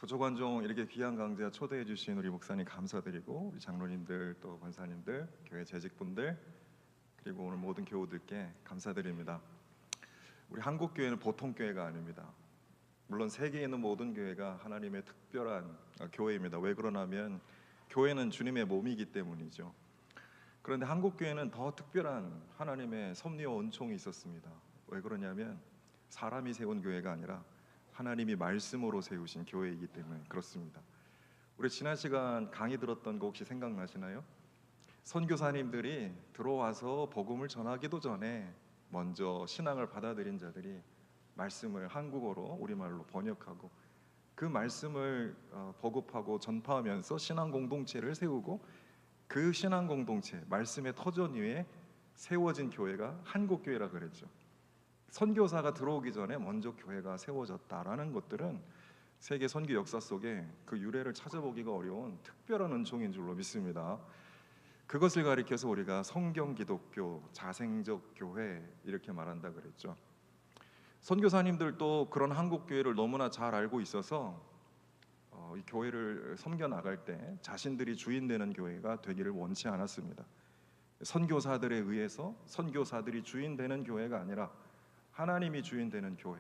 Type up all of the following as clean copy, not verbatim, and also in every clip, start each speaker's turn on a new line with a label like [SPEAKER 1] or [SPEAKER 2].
[SPEAKER 1] 부족한종 이렇게 귀한 강좌 초대해 주신 우리 목사님 감사드리고, 우리 장로님들 또 권사님들, 교회 재직분들, 그리고 오늘 모든 교우들께 감사드립니다. 우리 한국 교회는 보통 교회가 아닙니다. 물론 세계에 있는 모든 교회가 하나님의 특별한 교회입니다. 왜 그러냐면 교회는 주님의 몸이기 때문이죠. 그런데 한국 교회는 더 특별한 하나님의 섭리와 은총이 있었습니다. 왜 그러냐면 사람이 세운 교회가 아니라 하나님이 말씀으로 세우신 교회이기 때문에 그렇습니다. 우리 지난 시간 강의 들었던 거 혹시 생각나시나요? 선교사님들이 들어와서 복음을 전하기도 전에 먼저 신앙을 받아들인 자들이 말씀을 한국어로 우리말로 번역하고 그 말씀을 보급하고 전파하면서 신앙 공동체를 세우고, 그 신앙 공동체 말씀의 터전 위에 세워진 교회가 한국 교회라 그랬죠. 선교사가 들어오기 전에 먼저 교회가 세워졌다라는 것들은 세계 선교 역사 속에 그 유래를 찾아보기가 어려운 특별한 은총인 줄로 믿습니다. 그것을 가리켜서 우리가 성경 기독교, 자생적 교회 이렇게 말한다 그랬죠. 선교사님들도 그런 한국 교회를 너무나 잘 알고 있어서 이 교회를 섬겨 나갈 때 자신들이 주인 되는 교회가 되기를 원치 않았습니다. 선교사들에 의해서 선교사들이 주인 되는 교회가 아니라 하나님이 주인 되는 교회,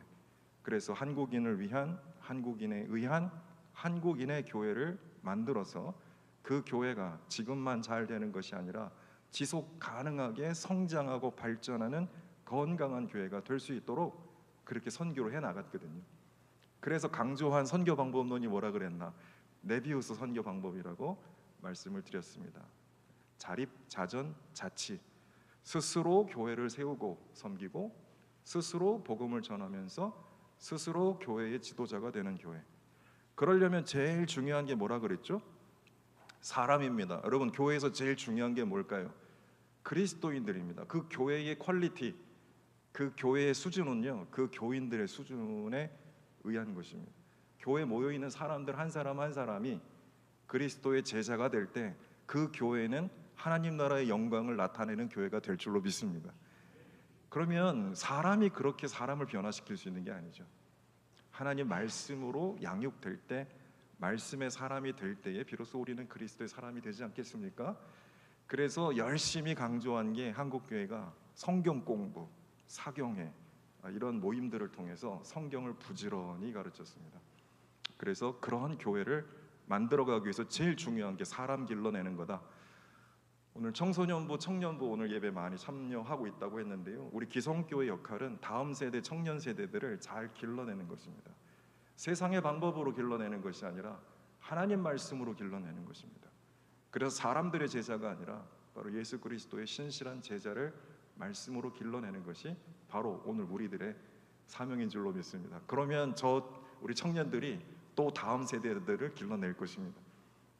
[SPEAKER 1] 그래서 한국인을 위한, 한국인에 의한 한국인의 교회를 만들어서 그 교회가 지금만 잘 되는 것이 아니라 지속 가능하게 성장하고 발전하는 건강한 교회가 될 수 있도록 그렇게 선교를 해 나갔거든요. 그래서 강조한 선교 방법론이 뭐라 그랬나? 네비우스 선교 방법이라고 말씀을 드렸습니다. 자립, 자전, 자치, 스스로 교회를 세우고 섬기고 스스로 복음을 전하면서 스스로 교회의 지도자가 되는 교회. 그러려면 제일 중요한 게 뭐라 그랬죠? 사람입니다. 여러분, 교회에서 제일 중요한 게 뭘까요? 그리스도인들입니다. 그 교회의 퀄리티, 그 교회의 수준은요, 그 교인들의 수준에 의한 것입니다. 교회에 모여 있는 사람들 한 사람 한 사람이 그리스도의 제자가 될 때 그 교회는 하나님 나라의 영광을 나타내는 교회가 될 줄로 믿습니다. 그러면 사람이 그렇게 사람을 변화시킬 수 있는 게 아니죠. 하나님 말씀으로 양육될 때, 말씀의 사람이 될 때에 비로소 우리는 그리스도의 사람이 되지 않겠습니까? 그래서 열심히 강조한 게 한국교회가 성경 공부, 사경회 이런 모임들을 통해서 성경을 부지런히 가르쳤습니다. 그래서 그러한 교회를 만들어가기 위해서 제일 중요한 게 사람 길러내는 거다. 오늘 청소년부, 청년부 오늘 예배 많이 참여하고 있다고 했는데요, 우리 기성교회 역할은 다음 세대, 청년 세대들을 잘 길러내는 것입니다. 세상의 방법으로 길러내는 것이 아니라 하나님 말씀으로 길러내는 것입니다. 그래서 사람들의 제자가 아니라 바로 예수 그리스도의 신실한 제자를 말씀으로 길러내는 것이 바로 오늘 우리들의 사명인 줄로 믿습니다. 그러면 우리 청년들이 또 다음 세대들을 길러낼 것입니다.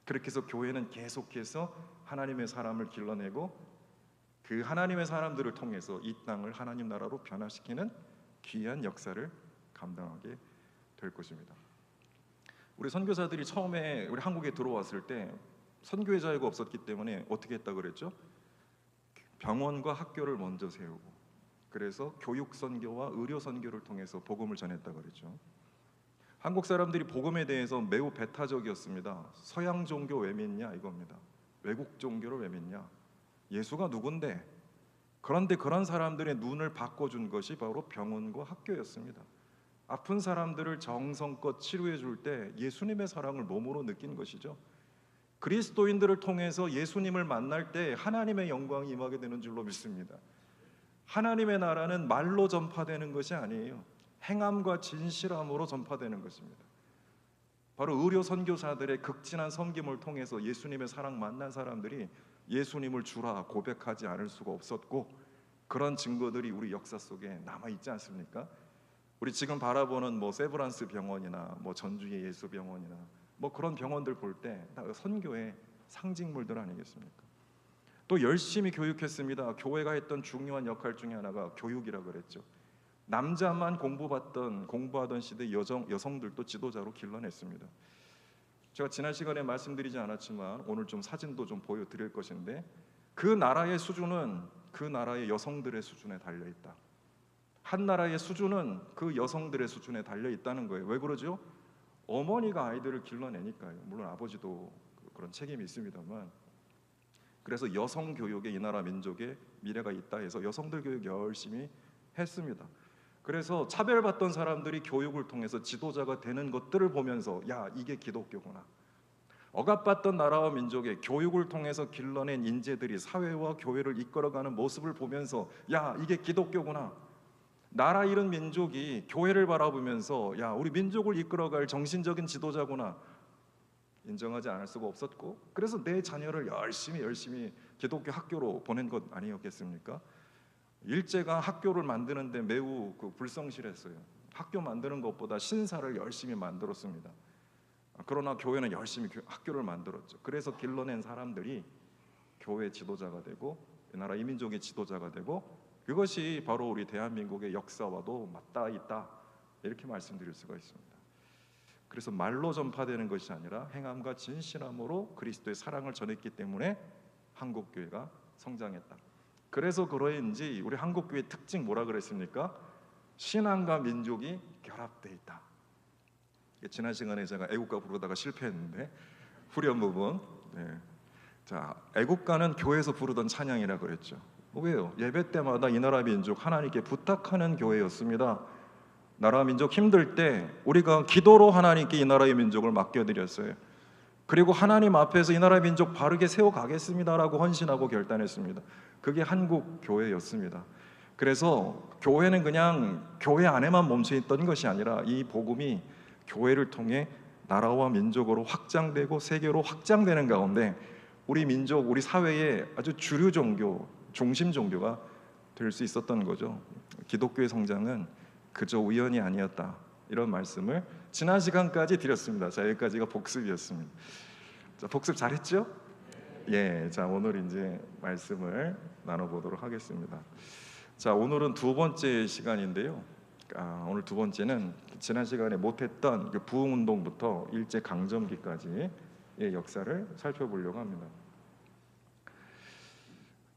[SPEAKER 1] 그렇게 해서 교회는 계속해서 하나님의 사람을 길러내고 그 하나님의 사람들을 통해서 이 땅을 하나님 나라로 변화시키는 귀한 역사를 감당하게 될 것입니다. 우리 선교사들이 처음에 우리 한국에 들어왔을 때 선교의 자유가 없었기 때문에 어떻게 했다 그랬죠? 병원과 학교를 먼저 세우고, 그래서 교육 선교와 의료 선교를 통해서 복음을 전했다 그랬죠. 한국 사람들이 복음에 대해서 매우 배타적이었습니다. 서양 종교 왜 믿냐 이겁니다. 외국 종교를 왜 믿냐? 예수가 누군데? 그런데 그런 사람들의 눈을 바꿔준 것이 바로 병원과 학교였습니다. 아픈 사람들을 정성껏 치료해 줄 때 예수님의 사랑을 몸으로 느낀 것이죠. 그리스도인들을 통해서 예수님을 만날 때 하나님의 영광이 임하게 되는 줄로 믿습니다. 하나님의 나라는 말로 전파되는 것이 아니에요. 행함과 진실함으로 전파되는 것입니다. 바로 의료 선교사들의 극진한 섬김을 통해서 예수님의 사랑 만난 사람들이 예수님을 주라 고백하지 않을 수가 없었고, 그런 증거들이 우리 역사 속에 남아 있지 않습니까? 우리 지금 바라보는 세브란스 병원이나 전주의 예수병원이나 그런 병원들 볼 때 다 선교의 상징물들 아니겠습니까? 또 열심히 교육했습니다. 교회가 했던 중요한 역할 중에 하나가 교육이라 그랬죠. 남자만 공부하던 시대 여성들도 지도자로 길러냈습니다. 제가 지난 시간에 말씀드리지 않았지만 오늘 좀 사진도 좀 보여드릴 것인데, 그 나라의 수준은 그 나라의 여성들의 수준에 달려있다. 한 나라의 수준은 그 여성들의 수준에 달려있다는 거예요. 왜 그러죠? 어머니가 아이들을 길러내니까요. 물론 아버지도 그런 책임이 있습니다만. 그래서 여성 교육에 이 나라 민족의 미래가 있다 해서 여성들 교육 열심히 했습니다. 그래서 차별받던 사람들이 교육을 통해서 지도자가 되는 것들을 보면서 야, 이게 기독교구나. 억압받던 나라와 민족의 교육을 통해서 길러낸 인재들이 사회와 교회를 이끌어가는 모습을 보면서 야, 이게 기독교구나. 나라 잃은 민족이 교회를 바라보면서 야, 우리 민족을 이끌어갈 정신적인 지도자구나. 인정하지 않을 수가 없었고, 그래서 내 자녀를 열심히 기독교 학교로 보낸 것 아니었겠습니까? 일제가 학교를 만드는데 매우 불성실했어요. 학교 만드는 것보다 신사를 열심히 만들었습니다. 그러나 교회는 열심히 학교를 만들었죠. 그래서 길러낸 사람들이 교회 지도자가 되고 이 나라 이민족의 지도자가 되고, 그것이 바로 우리 대한민국의 역사와도 맞닿아 있다, 이렇게 말씀드릴 수가 있습니다. 그래서 말로 전파되는 것이 아니라 행함과 진실함으로 그리스도의 사랑을 전했기 때문에 한국교회가 성장했다. 그래서 그러인지 우리 한국교회의 특징 뭐라 그랬습니까? 신앙과 민족이 결합되어 있다. 지난 시간에 제가 애국가 부르다가 실패했는데 후렴 부분, 자, 애국가는 교회에서 부르던 찬양이라 그랬죠. 왜요? 예배 때마다 이 나라 민족 하나님께 부탁하는 교회였습니다. 나라 민족 힘들 때 우리가 기도로 하나님께 이 나라의 민족을 맡겨드렸어요. 그리고 하나님 앞에서 이 나라 민족 바르게 세워가겠습니다라고 헌신하고 결단했습니다. 그게 한국 교회였습니다. 그래서 교회는 그냥 교회 안에만 멈춰있던 것이 아니라 이 복음이 교회를 통해 나라와 민족으로 확장되고 세계로 확장되는 가운데 우리 민족, 우리 사회의 아주 주류 종교, 중심 종교가 될 수 있었던 거죠. 기독교의 성장은 그저 우연이 아니었다, 이런 말씀을 지난 시간까지 드렸습니다. 자, 여기까지가 복습이었습니다. 자, 복습 잘했죠? 예, 자, 오늘 이제 말씀을 나눠보도록 하겠습니다. 자, 오늘은 두 번째 시간인데요. 오늘 두 번째는 지난 시간에 못했던 그 부흥운동부터 일제 강점기까지의 역사를 살펴보려고 합니다.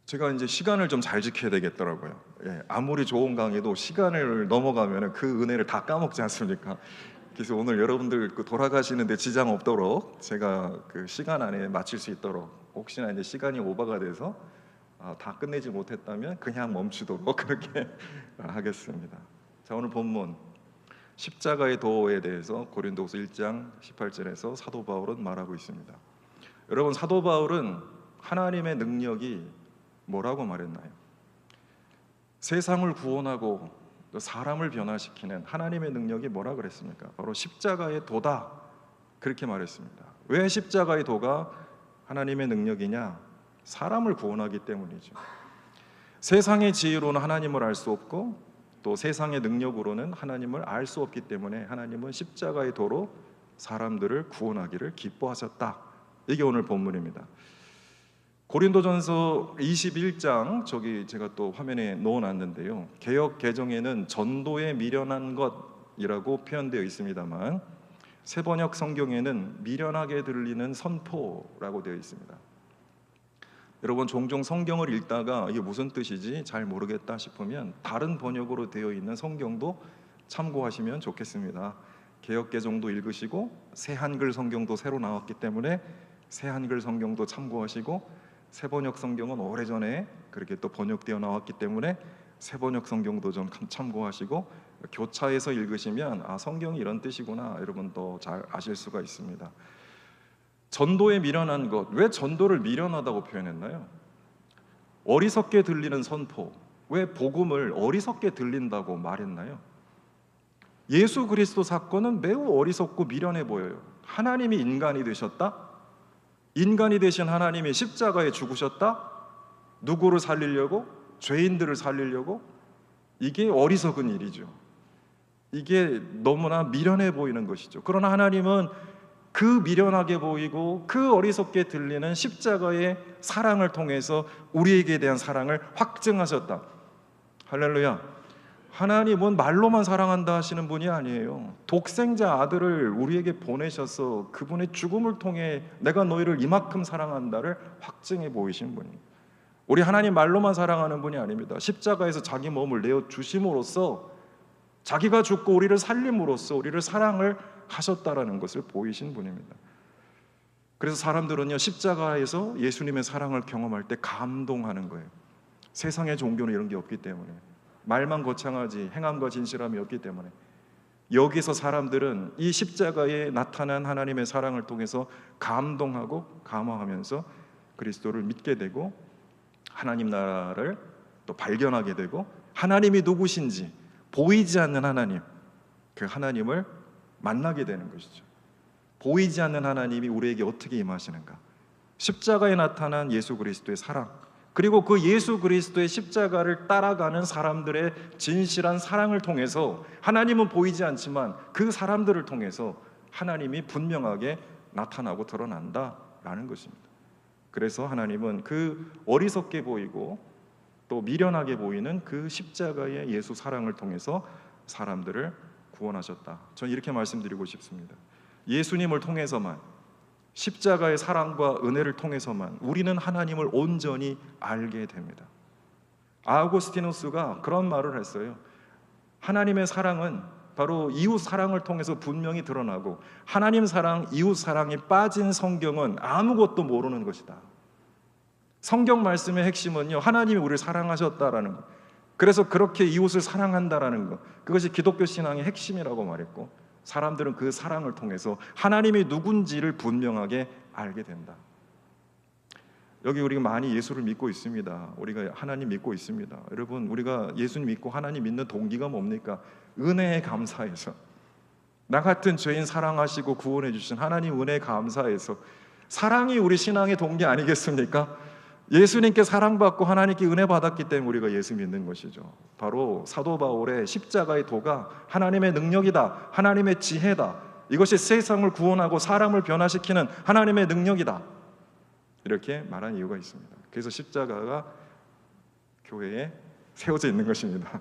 [SPEAKER 1] 제가 이제 시간을 좀 잘 지켜야 되겠더라고요. 아무리 좋은 강의도 시간을 넘어가면 그 은혜를 다 까먹지 않습니까? 그래서 오늘 여러분들 돌아가시는데 지장 없도록 제가 그 시간 안에 마칠 수 있도록, 혹시나 이제 시간이 오버가 돼서 다 끝내지 못했다면 그냥 멈추도록 그렇게 하겠습니다. 자, 오늘 본문 십자가의 도에 대해서 고린도후서 1장 18절에서 사도 바울은 말하고 있습니다. 여러분, 사도 바울은 하나님의 능력이 뭐라고 말했나요? 세상을 구원하고 또 사람을 변화시키는 하나님의 능력이 뭐라 그랬습니까? 바로 십자가의 도다, 그렇게 말했습니다. 왜 십자가의 도가 하나님의 능력이냐? 사람을 구원하기 때문이죠. 세상의 지혜로는 하나님을 알 수 없고 또 세상의 능력으로는 하나님을 알 수 없기 때문에 하나님은 십자가의 도로 사람들을 구원하기를 기뻐하셨다. 이게 오늘 본문입니다. 고린도전서 21장, 저기 제가 또 화면에 넣어놨는데요, 개역 개정에는 전도에 미련한 것이라고 표현되어 있습니다만 새번역 성경에는 미련하게 들리는 선포라고 되어 있습니다. 여러분, 종종 성경을 읽다가 이게 무슨 뜻이지 잘 모르겠다 싶으면 다른 번역으로 되어 있는 성경도 참고하시면 좋겠습니다. 개역 개정도 읽으시고 새 한글 성경도 새로 나왔기 때문에 새 한글 성경도 참고하시고, 새번역 성경은 오래전에 그렇게 또 번역되어 나왔기 때문에 새번역 성경도 좀 참고하시고, 교차해서 읽으시면 성경이 이런 뜻이구나, 여러분 또 잘 아실 수가 있습니다. 전도에 미련한 것, 왜 전도를 미련하다고 표현했나요? 어리석게 들리는 선포, 왜 복음을 어리석게 들린다고 말했나요? 예수 그리스도 사건은 매우 어리석고 미련해 보여요. 하나님이 인간이 되셨다? 인간이 되신 하나님이 십자가에 죽으셨다? 누구를 살리려고? 죄인들을 살리려고? 이게 어리석은 일이죠. 이게 너무나 미련해 보이는 것이죠. 그러나 하나님은 그 미련하게 보이고 그 어리석게 들리는 십자가의 사랑을 통해서 우리에게 대한 사랑을 확증하셨다. 할렐루야. 하나님은 말로만 사랑한다 하시는 분이 아니에요. 독생자 아들을 우리에게 보내셔서 그분의 죽음을 통해 내가 너희를 이만큼 사랑한다를 확증해 보이신 분입니다. 우리 하나님 말로만 사랑하는 분이 아닙니다. 십자가에서 자기 몸을 내어 주심으로써, 자기가 죽고 우리를 살림으로써 우리를 사랑을 하셨다라는 것을 보이신 분입니다. 그래서 사람들은요, 십자가에서 예수님의 사랑을 경험할 때 감동하는 거예요. 세상의 종교는 이런 게 없기 때문에, 말만 거창하지 행함과 진실함이 없기 때문에, 여기서 사람들은 이 십자가에 나타난 하나님의 사랑을 통해서 감동하고 감화하면서 그리스도를 믿게 되고 하나님 나라를 또 발견하게 되고, 하나님이 누구신지 보이지 않는 하나님, 그 하나님을 만나게 되는 것이죠. 보이지 않는 하나님이 우리에게 어떻게 임하시는가? 십자가에 나타난 예수 그리스도의 사랑, 그리고 그 예수 그리스도의 십자가를 따라가는 사람들의 진실한 사랑을 통해서 하나님은 보이지 않지만 그 사람들을 통해서 하나님이 분명하게 나타나고 드러난다라는 것입니다. 그래서 하나님은 그 어리석게 보이고 또 미련하게 보이는 그 십자가의 예수 사랑을 통해서 사람들을 구원하셨다. 저는 이렇게 말씀드리고 싶습니다. 예수님을 통해서만, 십자가의 사랑과 은혜를 통해서만 우리는 하나님을 온전히 알게 됩니다. 아우구스티누스가 그런 말을 했어요. 하나님의 사랑은 바로 이웃 사랑을 통해서 분명히 드러나고, 하나님 사랑, 이웃 사랑이 빠진 성경은 아무것도 모르는 것이다. 성경 말씀의 핵심은요, 하나님이 우리를 사랑하셨다라는 것, 그래서 그렇게 이웃을 사랑한다라는 것, 그것이 기독교 신앙의 핵심이라고 말했고, 사람들은 그 사랑을 통해서 하나님이 누군지를 분명하게 알게 된다. 여기 우리가 많이 예수를 믿고 있습니다. 우리가 하나님 믿고 있습니다. 여러분, 우리가 예수님 믿고 하나님 믿는 동기가 뭡니까? 은혜에 감사해서, 나 같은 죄인 사랑하시고 구원해 주신 하나님 은혜에 감사해서, 사랑이 우리 신앙의 동기 아니겠습니까? 예수님께 사랑받고 하나님께 은혜 받았기 때문에 우리가 예수 믿는 것이죠. 바로 사도 바울의 십자가의 도가 하나님의 능력이다, 하나님의 지혜다, 이것이 세상을 구원하고 사람을 변화시키는 하나님의 능력이다, 이렇게 말한 이유가 있습니다. 그래서 십자가가 교회에 세워져 있는 것입니다.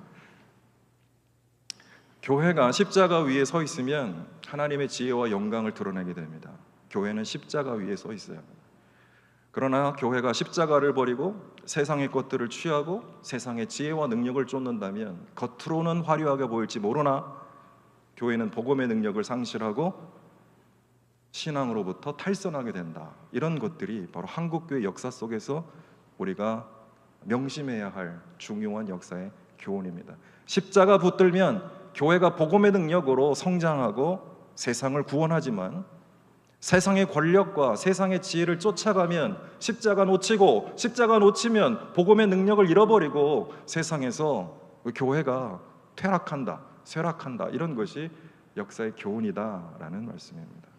[SPEAKER 1] 교회가 십자가 위에 서 있으면 하나님의 지혜와 영광을 드러내게 됩니다. 교회는 십자가 위에 서 있어야 합니다. 그러나 교회가 십자가를 버리고 세상의 것들을 취하고 세상의 지혜와 능력을 쫓는다면 겉으로는 화려하게 보일지 모르나 교회는 복음의 능력을 상실하고 신앙으로부터 탈선하게 된다. 이런 것들이 바로 한국교회 역사 속에서 우리가 명심해야 할 중요한 역사의 교훈입니다. 십자가 붙들면 교회가 복음의 능력으로 성장하고 세상을 구원하지만, 세상의 권력과 세상의 지혜를 쫓아가면 십자가 놓치고, 십자가 놓치면 복음의 능력을 잃어버리고 세상에서 교회가 퇴락한다, 쇠락한다, 이런 것이 역사의 교훈이다라는 말씀입니다.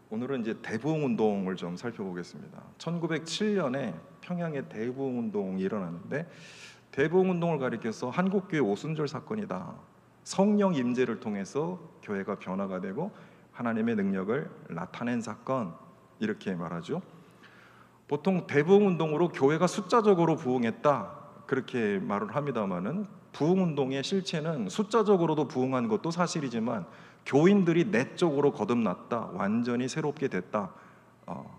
[SPEAKER 1] 오늘은 이제 대부흥운동을 좀 살펴보겠습니다. 1907년에 평양에 대부흥운동이 일어났는데, 대부흥운동을 가리켜서 한국교회 오순절 사건이다, 성령 임재를 통해서 교회가 변화가 되고 하나님의 능력을 나타낸 사건, 이렇게 말하죠. 보통 대부흥운동으로 교회가 숫자적으로 부흥했다, 그렇게 말을 합니다마는 부흥운동의 실체는 숫자적으로도 부흥한 것도 사실이지만 교인들이 내적으로 거듭났다, 완전히 새롭게 됐다,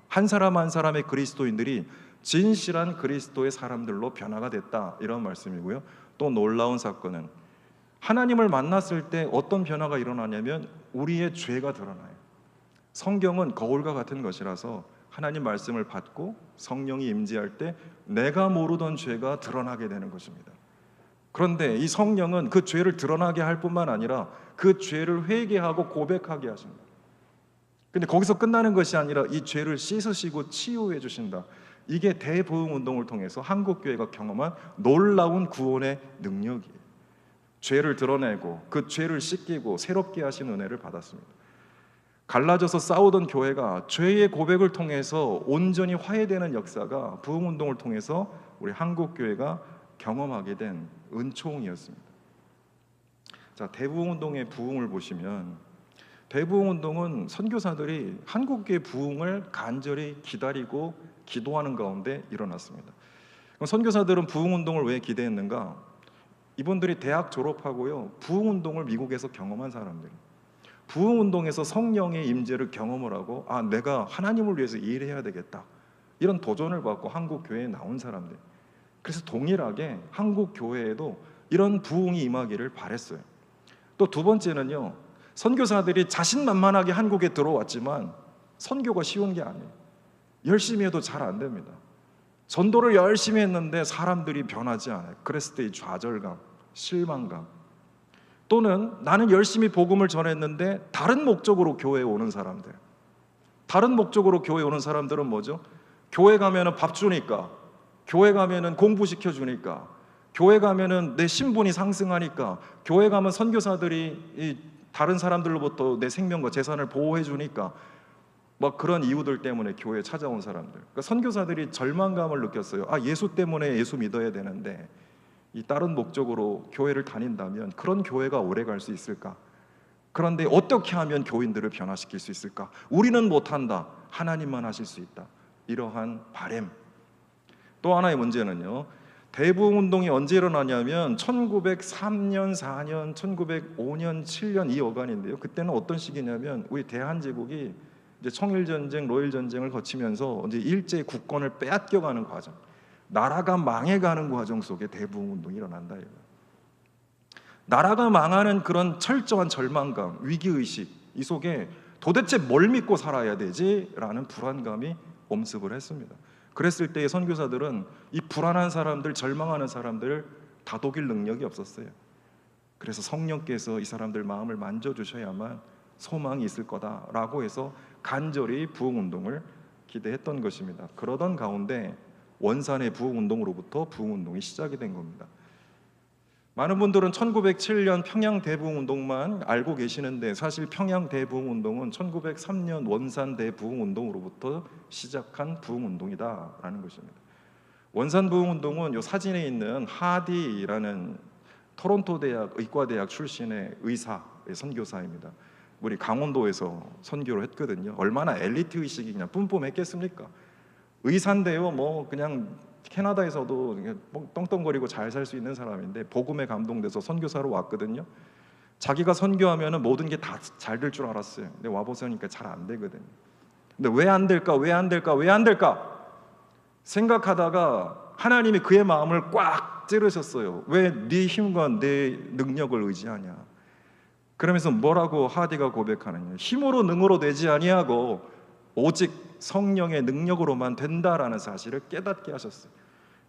[SPEAKER 1] 한 사람 한 사람의 그리스도인들이 진실한 그리스도의 사람들로 변화가 됐다, 이런 말씀이고요. 또 놀라운 사건은 하나님을 만났을 때 어떤 변화가 일어나냐면 우리의 죄가 드러나요. 성경은 거울과 같은 것이라서 하나님 말씀을 받고 성령이 임재할 때 내가 모르던 죄가 드러나게 되는 것입니다. 그런데 이 성령은 그 죄를 드러나게 할 뿐만 아니라 그 죄를 회개하고 고백하게 하십니다. 근데 거기서 끝나는 것이 아니라 이 죄를 씻으시고 치유해 주신다. 이게 대부흥운동을 통해서 한국교회가 경험한 놀라운 구원의 능력이에요. 죄를 드러내고 그 죄를 씻기고 새롭게 하신 은혜를 받았습니다. 갈라져서 싸우던 교회가 죄의 고백을 통해서 온전히 화해되는 역사가 부흥운동을 통해서 우리 한국교회가 경험하게 된 은총이었습니다. 자, 대부흥운동의 부흥을 보시면, 대부흥운동은 선교사들이 한국교회 부흥을 간절히 기다리고 기도하는 가운데 일어났습니다. 선교사들은 부흥운동을 왜 기대했는가? 이분들이 대학 졸업하고요, 부흥운동을 미국에서 경험한 사람들, 부흥운동에서 성령의 임재를 경험을 하고, 내가 하나님을 위해서 일해야 되겠다, 이런 도전을 받고 한국 교회에 나온 사람들. 그래서 동일하게 한국 교회에도 이런 부흥이 임하기를 바랬어요. 또 두 번째는요, 선교사들이 자신만만하게 한국에 들어왔지만 선교가 쉬운 게 아니에요. 열심히 해도 잘 안 됩니다. 전도를 열심히 했는데 사람들이 변하지 않아요. 그랬을 때의 좌절감, 실망감, 또는 나는 열심히 복음을 전했는데 다른 목적으로 교회에 오는 사람들, 다른 목적으로 교회에 오는 사람들은 뭐죠? 교회 가면은 밥 주니까, 교회 가면은 공부시켜 주니까, 교회 가면은 내 신분이 상승하니까, 교회 가면 선교사들이 이 다른 사람들로부터 내 생명과 재산을 보호해 주니까, 막 그런 이유들 때문에 교회에 찾아온 사람들. 그러니까 선교사들이 절망감을 느꼈어요. 아, 예수 때문에 예수 믿어야 되는데 이 다른 목적으로 교회를 다닌다면 그런 교회가 오래 갈 수 있을까? 그런데 어떻게 하면 교인들을 변화시킬 수 있을까? 우리는 못한다. 하나님만 하실 수 있다. 이러한 바램. 또 하나의 문제는요, 대부흥운동이 언제 일어나냐면 1903년, 4년, 1905년, 7년 이 여간인데요. 그때는 어떤 시기냐면 우리 대한제국이 이제 청일전쟁, 로일전쟁을 거치면서 이제 일제의 국권을 빼앗겨가는 과정, 나라가 망해가는 과정 속에 대부흥운동이 일어난다. 나라가 망하는 그런 철저한 절망감, 위기의식, 이 속에 도대체 뭘 믿고 살아야 되지? 라는 불안감이 엄습을 했습니다. 그랬을 때의 선교사들은 이 불안한 사람들, 절망하는 사람들을 다독일 능력이 없었어요. 그래서 성령께서 이 사람들 마음을 만져주셔야만 소망이 있을 거다라고 해서 간절히 부흥운동을 기대했던 것입니다. 그러던 가운데 원산의 부흥운동으로부터 부흥운동이 시작이 된 겁니다. 많은 분들은 1907년 평양 대부흥운동만 알고 계시는데 사실 평양 대부흥운동은 1903년 원산 대부흥운동으로부터 시작한 부흥운동이다라는 것입니다. 원산 부흥운동은 이 사진에 있는 하디라는 토론토 대학 의과대학 출신의 의사, 선교사입니다. 우리 강원도에서 선교를 했거든요. 얼마나 엘리트 의식이 그냥 뿜뿜했겠습니까? 의사인데요, 뭐 그냥 캐나다에서도 떵떵거리고 잘 살 수 있는 사람인데 복음에 감동돼서 선교사로 왔거든요. 자기가 선교하면 모든 게 다 잘 될 줄 알았어요. 근데 와보니까 잘 안 되거든요. 근데 왜 안 될까? 왜 안 될까? 왜 안 될까? 생각하다가 하나님이 그의 마음을 꽉 찌르셨어요. 왜 네 힘과 내 능력을 의지하냐? 그러면서 뭐라고 하디가 고백하느냐? 힘으로 능으로 되지 아니하고 오직 성령의 능력으로만 된다라는 사실을 깨닫게 하셨어요.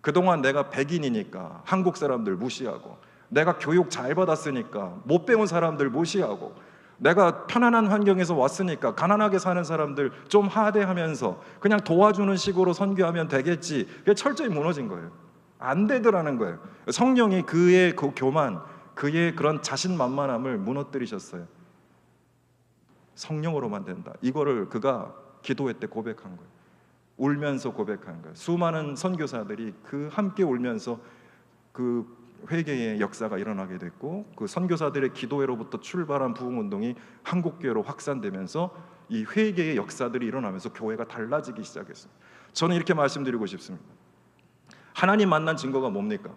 [SPEAKER 1] 그동안 내가 백인이니까 한국 사람들 무시하고, 내가 교육 잘 받았으니까 못 배운 사람들 무시하고, 내가 편안한 환경에서 왔으니까 가난하게 사는 사람들 좀 하대하면서 그냥 도와주는 식으로 선교하면 되겠지. 그게 철저히 무너진 거예요. 안 되더라는 거예요. 성령이 그의 그 교만, 그의 그런 자신만만함을 무너뜨리셨어요. 성령으로만 된다. 이거를 그가 기도회 때 고백한 거예요. 울면서 고백한 거예요. 수많은 선교사들이 그 함께 울면서 그 회개의 역사가 일어나게 됐고, 그 선교사들의 기도회로부터 출발한 부흥운동이 한국교회로 확산되면서 이 회개의 역사들이 일어나면서 교회가 달라지기 시작했어요. 저는 이렇게 말씀드리고 싶습니다. 하나님 만난 증거가 뭡니까?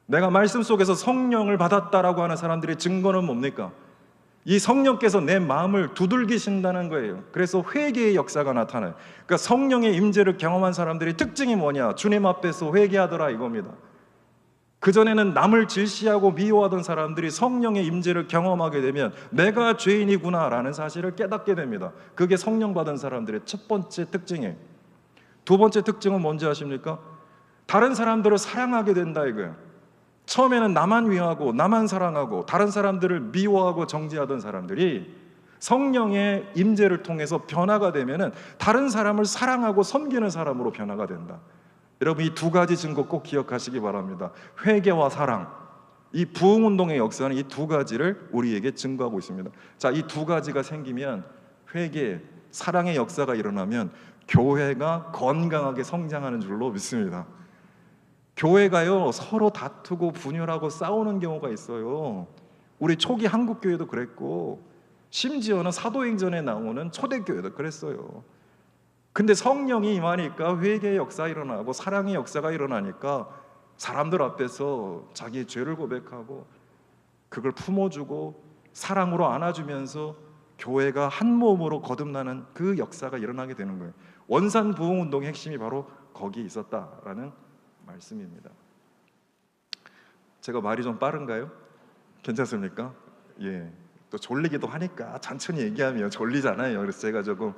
[SPEAKER 1] 내가 말씀 속에서 성령을 받았다라고 하는 사람들의 증거는 뭡니까? 이 성령께서 내 마음을 두들기신다는 거예요. 그래서 회개의 역사가 나타나요. 그러니까 성령의 임재를 경험한 사람들의 특징이 뭐냐? 주님 앞에서 회개하더라 이겁니다. 그전에는 남을 질시하고 미워하던 사람들이 성령의 임재를 경험하게 되면 내가 죄인이구나라는 사실을 깨닫게 됩니다. 그게 성령 받은 사람들의 첫 번째 특징이에요. 두 번째 특징은 뭔지 아십니까? 다른 사람들을 사랑하게 된다 이거예요. 처음에는 나만 위하고 나만 사랑하고 다른 사람들을 미워하고 정죄하던 사람들이 성령의 임재를 통해서 변화가 되면은 다른 사람을 사랑하고 섬기는 사람으로 변화가 된다. 여러분, 이 두 가지 증거 꼭 기억하시기 바랍니다. 회개와 사랑, 이 부흥운동의 역사는 이 두 가지를 우리에게 증거하고 있습니다. 자, 이 두 가지가 생기면, 회개, 사랑의 역사가 일어나면 교회가 건강하게 성장하는 줄로 믿습니다. 교회가요, 서로 다투고 분열하고 싸우는 경우가 있어요. 우리 초기 한국교회도 그랬고, 심지어는 사도행전에 나오는 초대교회도 그랬어요. 근데 성령이 임하니까 회개의 역사가 일어나고 사랑의 역사가 일어나니까 사람들 앞에서 자기의 죄를 고백하고 그걸 품어주고 사랑으로 안아주면서 교회가 한 몸으로 거듭나는 그 역사가 일어나게 되는 거예요. 원산 부흥운동의 핵심이 바로 거기에 있었다라는 말씀입니다. 제가 말이 좀 빠른가요? 괜찮습니까? 예. 또 졸리기도 하니까 천천히 얘기하면 졸리잖아요. 그래서 제가 조금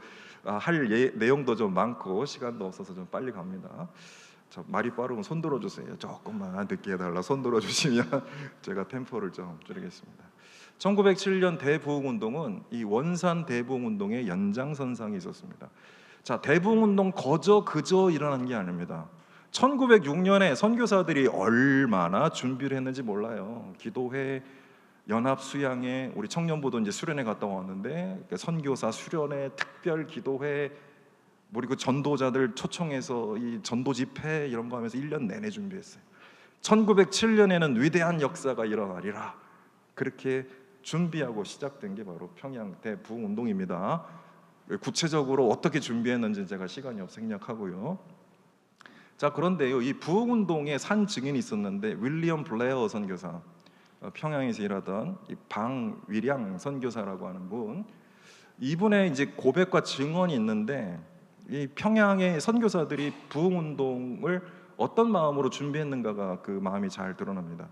[SPEAKER 1] 내용도 좀 많고 시간도 없어서 좀 빨리 갑니다. 저 말이 빠르면 손 들어주세요. 조금만 늦게 해달라 손 들어주시면 제가 템포를 좀 줄이겠습니다. 1907년 대부흥운동은 이 원산 대부흥운동의 연장선상에 있었습니다. 자, 대부흥운동 그저 일어난 게 아닙니다. 1906년에 선교사들이 얼마나 준비를 했는지 몰라요. 기도회, 연합 수양회, 우리 청년부도 이제 수련회 갔다 왔는데 선교사 수련회, 특별 기도회, 우리 그 전도자들 초청해서 이 전도 집회 이런 거 하면서 1년 내내 준비했어요. 1907년에는 위대한 역사가 일어나리라, 그렇게 준비하고 시작된 게 바로 평양 대부흥운동입니다. 구체적으로 어떻게 준비했는지 제가 시간이 없어 생략하고요. 자, 그런데요, 이 부흥운동에 산 증인이 있었는데 윌리엄 블레어 선교사, 평양에서 일하던 이 방위량 선교사라고 하는 분, 이분의 이제 고백과 증언이 있는데 이 평양의 선교사들이 부흥운동을 어떤 마음으로 준비했는가가 그 마음이 잘 드러납니다.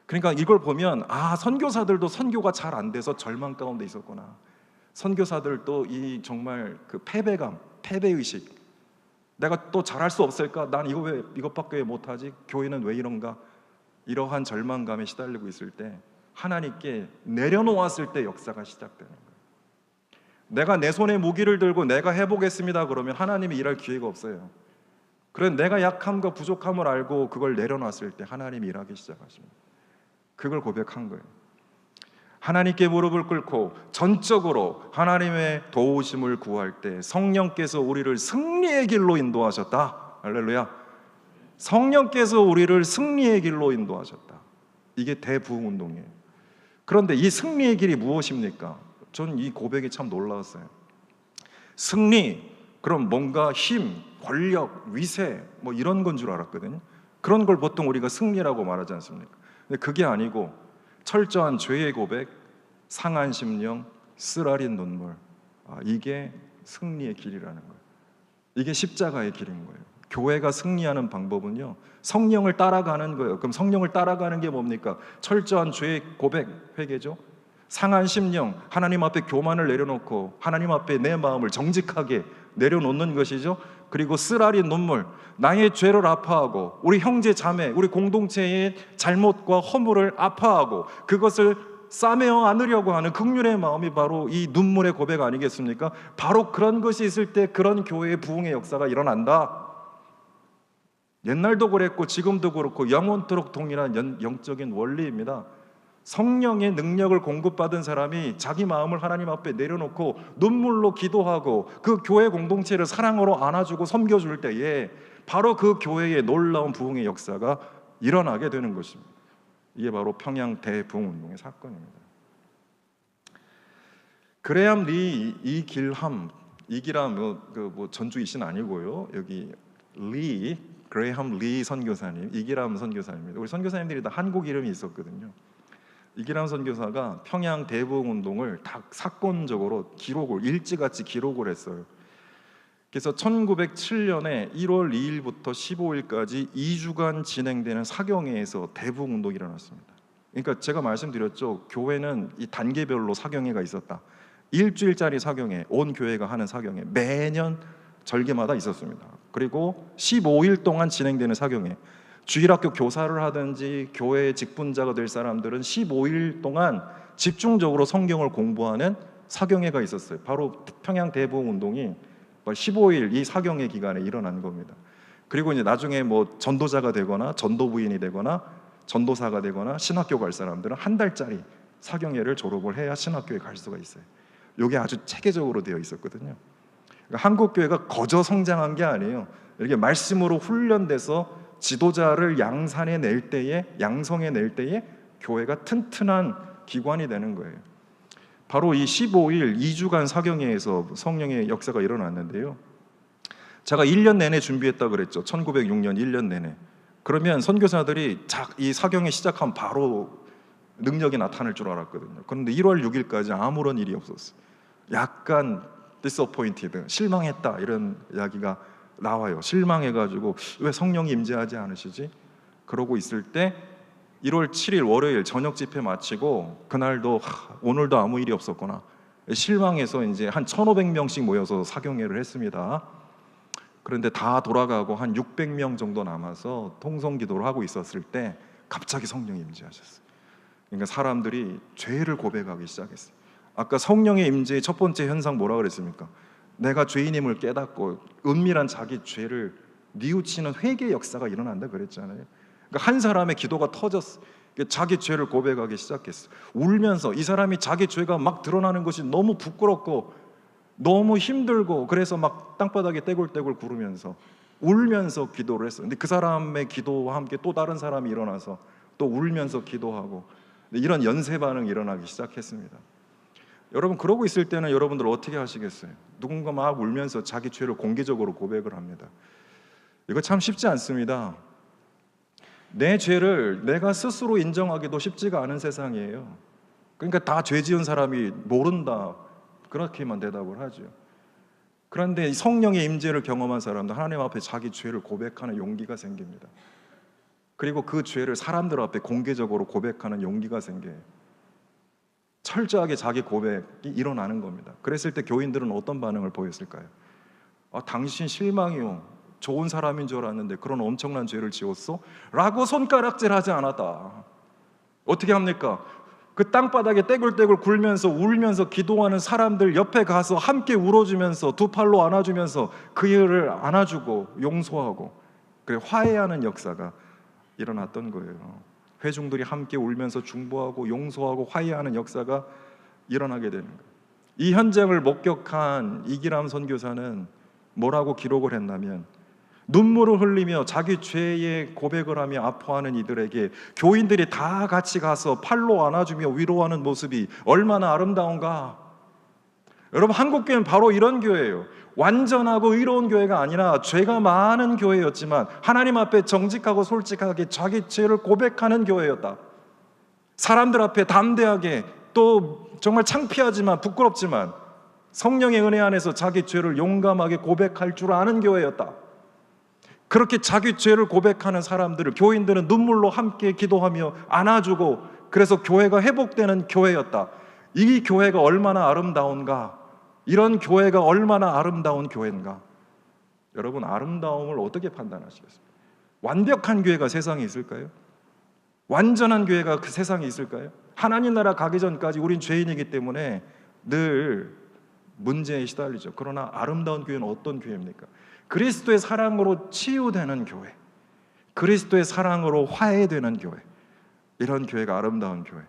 [SPEAKER 1] 그러니까 이걸 보면 선교사들도 선교가 잘 안 돼서 절망 가운데 있었구나. 선교사들도 이 정말 그 패배감, 패배의식, 내가 또 잘할 수 없을까? 난 이것밖에 못하지? 교회는 왜 이런가? 이러한 절망감에 시달리고 있을 때 하나님께 내려놓았을 때 역사가 시작되는 거예요. 내가 내 손에 무기를 들고 내가 해보겠습니다 그러면 하나님이 일할 기회가 없어요. 그런 내가 약함과 부족함을 알고 그걸 내려놨을 때 하나님이 일하기 시작하십니다. 그걸 고백한 거예요. 하나님께 무릎을 꿇고 전적으로 하나님의 도우심을 구할 때 성령께서 우리를 승리의 길로 인도하셨다. 할렐루야. 성령께서 우리를 승리의 길로 인도하셨다. 이게 대부흥운동이에요. 그런데 이 승리의 길이 무엇입니까? 저는 이 고백이 참 놀라웠어요. 승리, 그럼 뭔가 힘, 권력, 위세 뭐 이런 건 줄 알았거든요. 그런 걸 보통 우리가 승리라고 말하지 않습니까? 근데 그게 아니고 철저한 죄의 고백, 상한 심령, 쓰라린 눈물, 이게 승리의 길이라는 거예요. 이게 십자가의 길인 거예요. 교회가 승리하는 방법은요, 성령을 따라가는 거예요. 그럼 성령을 따라가는 게 뭡니까? 철저한 죄의 고백, 회개죠. 상한 심령, 하나님 앞에 교만을 내려놓고 하나님 앞에 내 마음을 정직하게 내려놓는 것이죠. 그리고 쓰라린 눈물, 나의 죄를 아파하고 우리 형제 자매, 우리 공동체의 잘못과 허물을 아파하고 그것을 싸매어 안으려고 하는 긍휼의 마음이 바로 이 눈물의 고백 아니겠습니까? 바로 그런 것이 있을 때 그런 교회의 부흥의 역사가 일어난다. 옛날도 그랬고 지금도 그렇고 영원토록 동일한 영적인 원리입니다. 성령의 능력을 공급받은 사람이 자기 마음을 하나님 앞에 내려놓고 눈물로 기도하고 그 교회 공동체를 사랑으로 안아주고 섬겨줄 때에 바로 그 교회의 놀라운 부흥의 역사가 일어나게 되는 것입니다. 이게 바로 평양 대부흥운동의 사건입니다. 그레함 리 이길함, 전주 이신 아니고요. 여기 그레함 리 선교사님, 이길함 선교사님입니다. 우리 선교사님들이 다 한국 이름이 있었거든요. 이길함 선교사가 평양 대부흥운동을 다 사건적으로 일찌감치 기록을 했어요. 그래서 1907년에 1월 2일부터 15일까지 2주간 진행되는 사경회에서 대부흥운동이 일어났습니다. 그러니까 제가 말씀드렸죠. 교회는 이 단계별로 사경회가 있었다. 일주일짜리 사경회, 온 교회가 하는 사경회 매년 절기마다 있었습니다. 그리고 15일 동안 진행되는 사경회, 주일학교 교사를 하든지 교회의 직분자가 될 사람들은 15일 동안 집중적으로 성경을 공부하는 사경회가 있었어요. 바로 평양 대부흥운동이 15일 이 사경회 기간에 일어난 겁니다. 그리고 이제 나중에 뭐 전도자가 되거나 전도부인이 되거나 전도사가 되거나 신학교 갈 사람들은 한 달짜리 사경회를 졸업을 해야 신학교에 갈 수가 있어요. 이게 아주 체계적으로 되어 있었거든요. 그러니까 한국 교회가 거저 성장한 게 아니에요. 이렇게 말씀으로 훈련돼서 지도자를 양성해 낼 때에 교회가 튼튼한 기관이 되는 거예요. 바로 이 15일 2주간 사경회에서 성령의 역사가 일어났는데요. 제가 1년 내내 준비했다고 그랬죠. 1906년 1년 내내. 그러면 선교사들이 이 사경회 시작하면 바로 능력이 나타날 줄 알았거든요. 그런데 1월 6일까지 아무런 일이 없었어요. 약간 disappointed, 실망했다 이런 이야기가 나와요. 실망해가지고 왜 성령이 임재하지 않으시지? 그러고 있을 때 1월 7일 월요일 저녁 집회 마치고 그날도 오늘도 아무 일이 없었구나, 실망해서 이제 한 1,500명씩 모여서 사경회를 했습니다. 그런데 다 돌아가고 한 600명 정도 남아서 통성기도를 하고 있었을 때 갑자기 성령이 임재하셨어요. 그러니까 사람들이 죄를 고백하기 시작했어요. 아까 성령의 임재의 첫 번째 현상 뭐라 그랬습니까? 내가 죄인임을 깨닫고 은밀한 자기 죄를 뉘우치는 회개 역사가 일어난다 그랬잖아요. 그러니까 한 사람의 기도가 터졌어. 자기 죄를 고백하기 시작했어. 울면서, 이 사람이 자기 죄가 막 드러나는 것이 너무 부끄럽고 너무 힘들고, 그래서 막 땅바닥에 떼굴떼굴 구르면서 울면서 기도를 했어. 근데 그 사람의 기도와 함께 또 다른 사람이 일어나서 또 울면서 기도하고, 이런 연쇄 반응이 일어나기 시작했습니다. 여러분, 그러고 있을 때는 여러분들 어떻게 하시겠어요? 누군가 막 울면서 자기 죄를 공개적으로 고백을 합니다. 이거 참 쉽지 않습니다. 내 죄를 내가 스스로 인정하기도 쉽지가 않은 세상이에요. 그러니까 다 죄 지은 사람이 모른다, 그렇게만 대답을 하죠. 그런데 성령의 임재를 경험한 사람들, 하나님 앞에 자기 죄를 고백하는 용기가 생깁니다. 그리고 그 죄를 사람들 앞에 공개적으로 고백하는 용기가 생겨요. 철저하게 자기 고백이 일어나는 겁니다. 그랬을 때 교인들은 어떤 반응을 보였을까요? 당신 실망이요, 좋은 사람인 줄 알았는데 그런 엄청난 죄를 지었어? 라고 손가락질하지 않았다. 어떻게 합니까? 그 땅바닥에 떼굴떼굴 굴면서 울면서 기도하는 사람들 옆에 가서 함께 울어주면서 두 팔로 안아주면서 그 일을 안아주고 용서하고, 그래 화해하는 역사가 일어났던 거예요. 회중들이 함께 울면서 중보하고 용서하고 화해하는 역사가 일어나게 되는 거예요. 이 현장을 목격한 이기람 선교사는 뭐라고 기록을 했냐면, 눈물을 흘리며 자기 죄의 고백을 하며 아파하는 이들에게 교인들이 다 같이 가서 팔로 안아주며 위로하는 모습이 얼마나 아름다운가. 여러분, 한국교회는 바로 이런 교회예요. 완전하고 의로운 교회가 아니라 죄가 많은 교회였지만 하나님 앞에 정직하고 솔직하게 자기 죄를 고백하는 교회였다. 사람들 앞에 담대하게, 또 정말 창피하지만 부끄럽지만 성령의 은혜 안에서 자기 죄를 용감하게 고백할 줄 아는 교회였다. 그렇게 자기 죄를 고백하는 사람들을 교인들은 눈물로 함께 기도하며 안아주고, 그래서 교회가 회복되는 교회였다. 이 교회가 얼마나 아름다운가. 이런 교회가 얼마나 아름다운 교회인가. 여러분, 아름다움을 어떻게 판단하시겠습니까? 완벽한 교회가 세상에 있을까요? 완전한 교회가 그 세상에 있을까요? 하나님 나라 가기 전까지 우린 죄인이기 때문에 늘 문제에 시달리죠. 그러나 아름다운 교회는 어떤 교회입니까? 그리스도의 사랑으로 치유되는 교회, 그리스도의 사랑으로 화해되는 교회, 이런 교회가 아름다운 교회,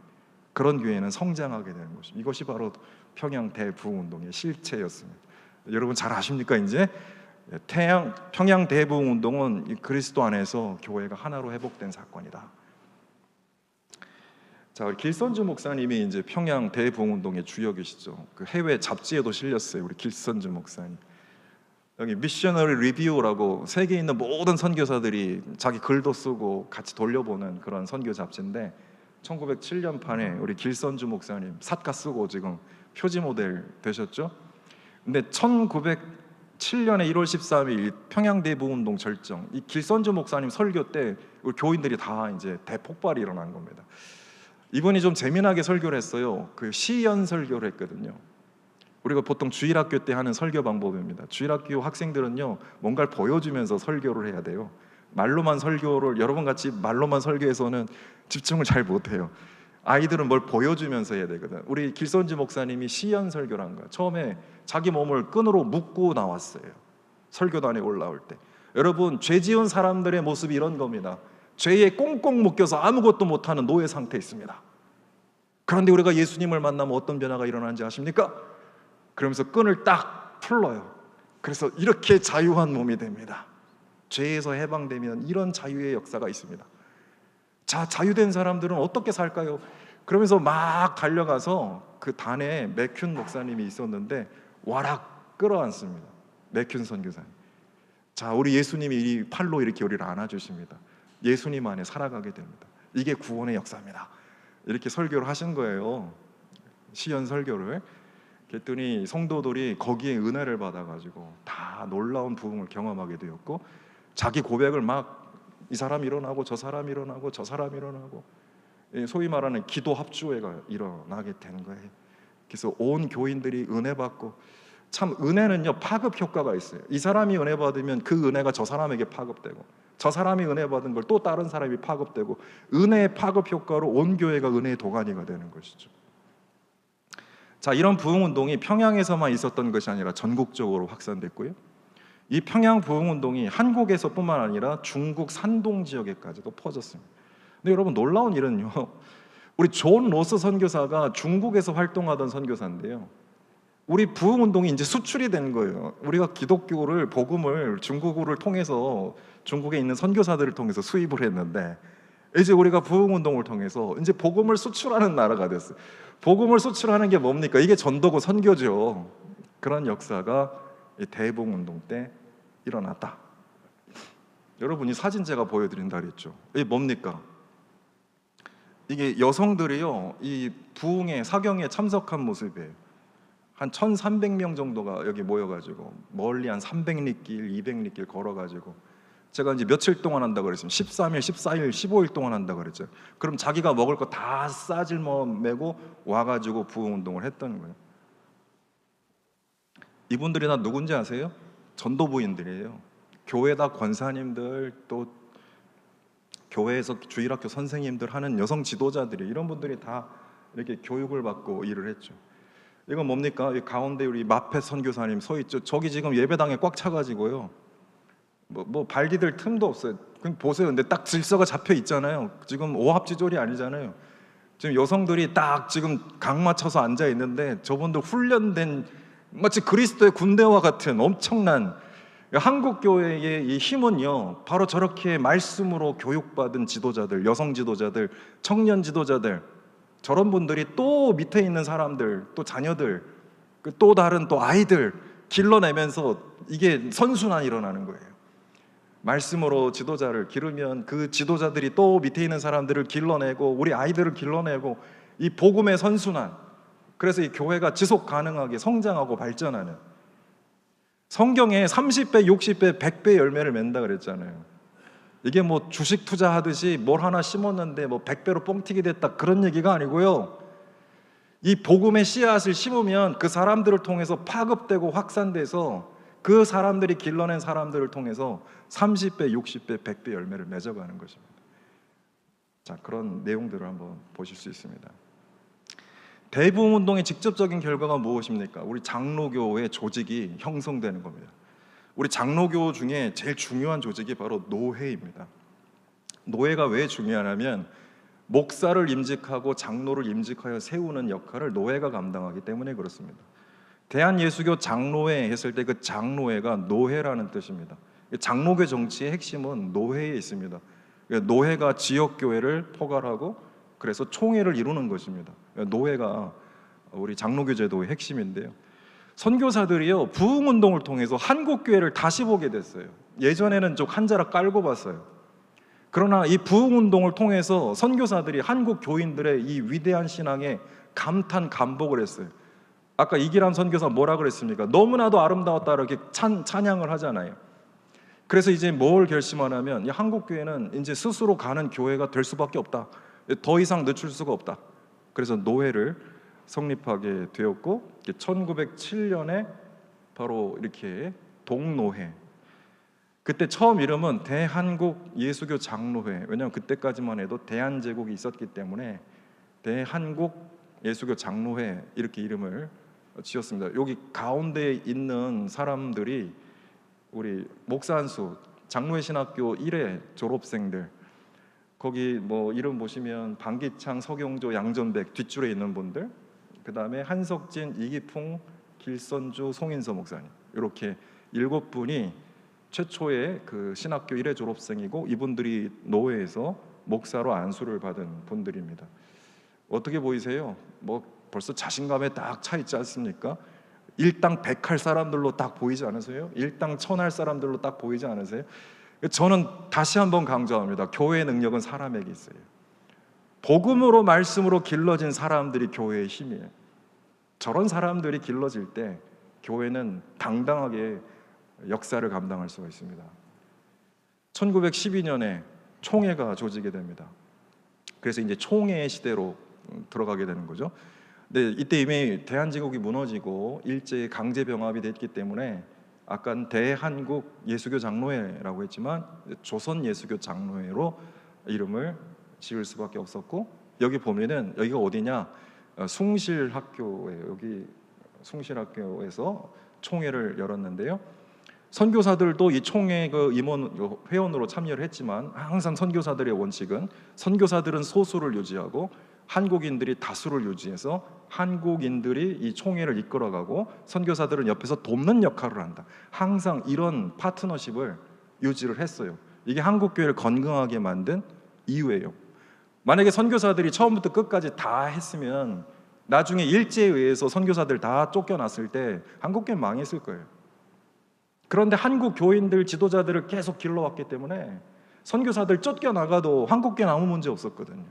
[SPEAKER 1] 그런 교회는 성장하게 되는 것입니다. 이것이 바로 평양 대부흥운동의 실체였습니다. 여러분 잘 아십니까? 이제 평양 대부흥운동은 그리스도 안에서 교회가 하나로 회복된 사건이다. 자, 우리 길선주 목사님이 이제 평양 대부흥운동의 주역이시죠. 그 해외 잡지에도 실렸어요. 우리 길선주 목사님. 여기 미셔너리 리뷰라고 세계에 있는 모든 선교사들이 자기 글도 쓰고 같이 돌려보는 그런 선교 잡지인데, 1907년 판에 우리 길선주 목사님 삿가 쓰고 지금 표지 모델 되셨죠. 근데 1907년에 1월 13일 평양 대부흥운동 절정, 이 길선주 목사님 설교 때 우리 교인들이 다 이제 대폭발이 일어난 겁니다. 이분이 좀 재미나게 설교를 했어요. 그 시연 설교를 했거든요. 우리가 보통 주일학교 때 하는 설교 방법입니다. 주일학교 학생들은요, 뭔가를 보여주면서 설교를 해야 돼요. 말로만 설교를, 여러분 같이 말로만 설교해서는 집중을 잘 못해요. 아이들은 뭘 보여주면서 해야 되거든. 우리 길선지 목사님이 시연 설교를 한 거예요. 처음에 자기 몸을 끈으로 묶고 나왔어요. 설교단에 올라올 때. 여러분, 죄 지은 사람들의 모습이 이런 겁니다. 죄에 꽁꽁 묶여서 아무것도 못하는 노예 상태에 있습니다. 그런데 우리가 예수님을 만나면 어떤 변화가 일어나는지 아십니까? 그러면서 끈을 딱 풀어요. 그래서 이렇게 자유한 몸이 됩니다. 죄에서 해방되면 이런 자유의 역사가 있습니다. 자, 자유된 사람들은 어떻게 살까요? 그러면서 막 달려가서 그 단에 맥균 목사님이 있었는데 와락 끌어안습니다. 맥균 선교사님. 자, 우리 예수님이 이 팔로 이렇게 우리를 안아주십니다. 예수님 안에 살아가게 됩니다. 이게 구원의 역사입니다. 이렇게 설교를 하신 거예요. 시연 설교를. 그랬더니 성도들이 거기에 은혜를 받아가지고 다 놀라운 부흥을 경험하게 되었고, 자기 고백을 막 이 사람 일어나고 저 사람 일어나고 저 사람 일어나고, 소위 말하는 기도 합주회가 일어나게 된 거예요. 그래서 온 교인들이 은혜 받고, 참 은혜는요 파급 효과가 있어요. 이 사람이 은혜 받으면 그 은혜가 저 사람에게 파급되고, 저 사람이 은혜 받은 걸 또 다른 사람이 파급되고, 은혜의 파급 효과로 온 교회가 은혜의 도가니가 되는 것이죠. 자, 이런 부흥운동이 평양에서만 있었던 것이 아니라 전국적으로 확산됐고요, 이 평양 부흥운동이 한국에서뿐만 아니라 중국 산동 지역에까지도 퍼졌습니다. 근데 여러분, 놀라운 일은요, 우리 존 로스 선교사가 중국에서 활동하던 선교사인데요, 우리 부흥운동이 이제 수출이 된 거예요. 우리가 기독교를, 복음을 중국어를 통해서, 중국에 있는 선교사들을 통해서 수입을 했는데, 이제 우리가 부흥운동을 통해서 이제 복음을 수출하는 나라가 됐어요. 복음을 수출하는 게 뭡니까? 이게 전도고 선교죠. 그런 역사가 대부흥운동 때 일어났다. 여러분, 이 사진 제가 보여드린다 그랬죠. 이게 뭡니까? 이게 여성들이요, 이 부흥회 사경에 참석한 모습이에요. 한 1,300명 정도가 여기 모여가지고 멀리 한 300리길, 200리길 걸어가지고, 제가 이제 며칠 동안 한다고 그랬습니다. 13일, 14일, 15일 동안 한다고 그랬죠. 그럼 자기가 먹을 거 다 싸질러 메고 와가지고 부흥운동을 했던 거예요. 이분들이 다 누군지 아세요? 전도부인들이에요. 교회다 권사님들, 또 교회에서 주일학교 선생님들 하는 여성 지도자들이, 이런 분들이 다 이렇게 교육을 받고 일을 했죠. 이건 뭡니까? 이 가운데 우리 마펫 선교사님 서 있죠. 저기 지금 예배당에 꽉 차가지고요, 뭐 발디딜 틈도 없어요. 그냥 보세요. 근데 딱 질서가 잡혀 있잖아요. 지금 오합지졸이 아니잖아요. 지금 여성들이 딱 지금 각 맞춰서 앉아 있는데, 저분들 훈련된 마치 그리스도의 군대와 같은 엄청난, 한국 교회의 이 힘은요, 바로 저렇게 말씀으로 교육받은 지도자들, 여성 지도자들, 청년 지도자들, 저런 분들이 또 밑에 있는 사람들, 또 자녀들, 또 다른 또 아이들 길러내면서 이게 선순환이 일어나는 거예요. 말씀으로 지도자를 기르면 그 지도자들이 또 밑에 있는 사람들을 길러내고, 우리 아이들을 길러내고, 이 복음의 선순환. 그래서 이 교회가 지속 가능하게 성장하고 발전하는, 성경에 30배, 60배, 100배 열매를 맺는다 그랬잖아요. 이게 뭐 주식 투자하듯이 뭘 하나 심었는데 뭐 100배로 뻥튀기 됐다, 그런 얘기가 아니고요, 이 복음의 씨앗을 심으면 그 사람들을 통해서 파급되고 확산돼서, 그 사람들이 길러낸 사람들을 통해서 30배, 60배, 100배 열매를 맺어가는 것입니다. 자, 그런 내용들을 한번 보실 수 있습니다. 대부흥운동의 직접적인 결과가 무엇입니까? 우리 장로교의 조직이 형성되는 겁니다. 우리 장로교 중에 제일 중요한 조직이 바로 노회입니다. 노회가 왜 중요하냐면, 목사를 임직하고 장로를 임직하여 세우는 역할을 노회가 감당하기 때문에 그렇습니다. 대한예수교 장로회 했을 때 그 장로회가 노회라는 뜻입니다. 장로교 정치의 핵심은 노회에 있습니다. 노회가 지역교회를 포괄하고, 그래서 총회를 이루는 것입니다. 노회가 우리 장로교 제도의 핵심인데요, 선교사들이요, 부흥운동을 통해서 한국교회를 다시 보게 됐어요. 예전에는 좀 한 자락 깔고 봤어요. 그러나 이 부흥운동을 통해서 선교사들이 한국 교인들의 이 위대한 신앙에 감탄 감복을 했어요. 아까 이기람 선교사 뭐라 그랬습니까? 너무나도 아름다웠다, 이렇게 찬양을 하잖아요. 그래서 이제 뭘 결심하냐면, 이 한국교회는 이제 스스로 가는 교회가 될 수밖에 없다, 더 이상 늦출 수가 없다. 그래서 노회를 성립하게 되었고, 1907년에 바로 이렇게 동노회, 그때 처음 이름은 대한국 예수교 장로회, 왜냐하면 그때까지만 해도 대한제국이 있었기 때문에 대한국 예수교 장로회, 이렇게 이름을 지었습니다. 여기 가운데에 있는 사람들이 우리 목사 한수, 장로회 신학교 1회 졸업생들, 거기 뭐 이름 보시면 방기창, 서경조, 양전백 뒷줄에 있는 분들, 그 다음에 한석진, 이기풍, 길선주, 송인서 목사님, 이렇게 7분이 최초의 그 신학교 1회 졸업생이고, 이분들이 노회에서 목사로 안수를 받은 분들입니다. 어떻게 보이세요? 뭐 벌써 자신감에 딱 차 있지 않습니까? 일당 100할 사람들로 딱 보이지 않으세요? 일당 1000할 사람들로 딱 보이지 않으세요? 저는 다시 한번 강조합니다. 교회의 능력은 사람에게 있어요. 복음으로, 말씀으로 길러진 사람들이 교회의 힘이에요. 저런 사람들이 길러질 때 교회는 당당하게 역사를 감당할 수가 있습니다. 1912년에 총회가 조지게 됩니다. 그래서 이제 총회 시대로 들어가게 되는 거죠. 근데 이때 이미 대한제국이 무너지고 일제히 강제 병합이 됐기 때문에 아까 대한국 예수교 장로회라고 했지만 조선 예수교 장로회로 이름을 지을 수밖에 없었고, 여기 보면은 여기가 어디냐, 숭실학교에, 여기 숭실학교에서 총회를 열었는데요. 선교사들도 이 총회 그 임원 회원으로 참여를 했지만 항상 선교사들의 원칙은 선교사들은 소수를 유지하고 한국인들이 다수를 유지해서 한국인들이 이 총회를 이끌어가고 선교사들은 옆에서 돕는 역할을 한다. 항상 이런 파트너십을 유지를 했어요. 이게 한국교회를 건강하게 만든 이유예요. 만약에 선교사들이 처음부터 끝까지 다 했으면 나중에 일제에 의해서 선교사들 다 쫓겨났을 때 한국교회는 망했을 거예요. 그런데 한국 교인들 지도자들을 계속 길러왔기 때문에 선교사들 쫓겨나가도 한국교회는 아무 문제 없었거든요.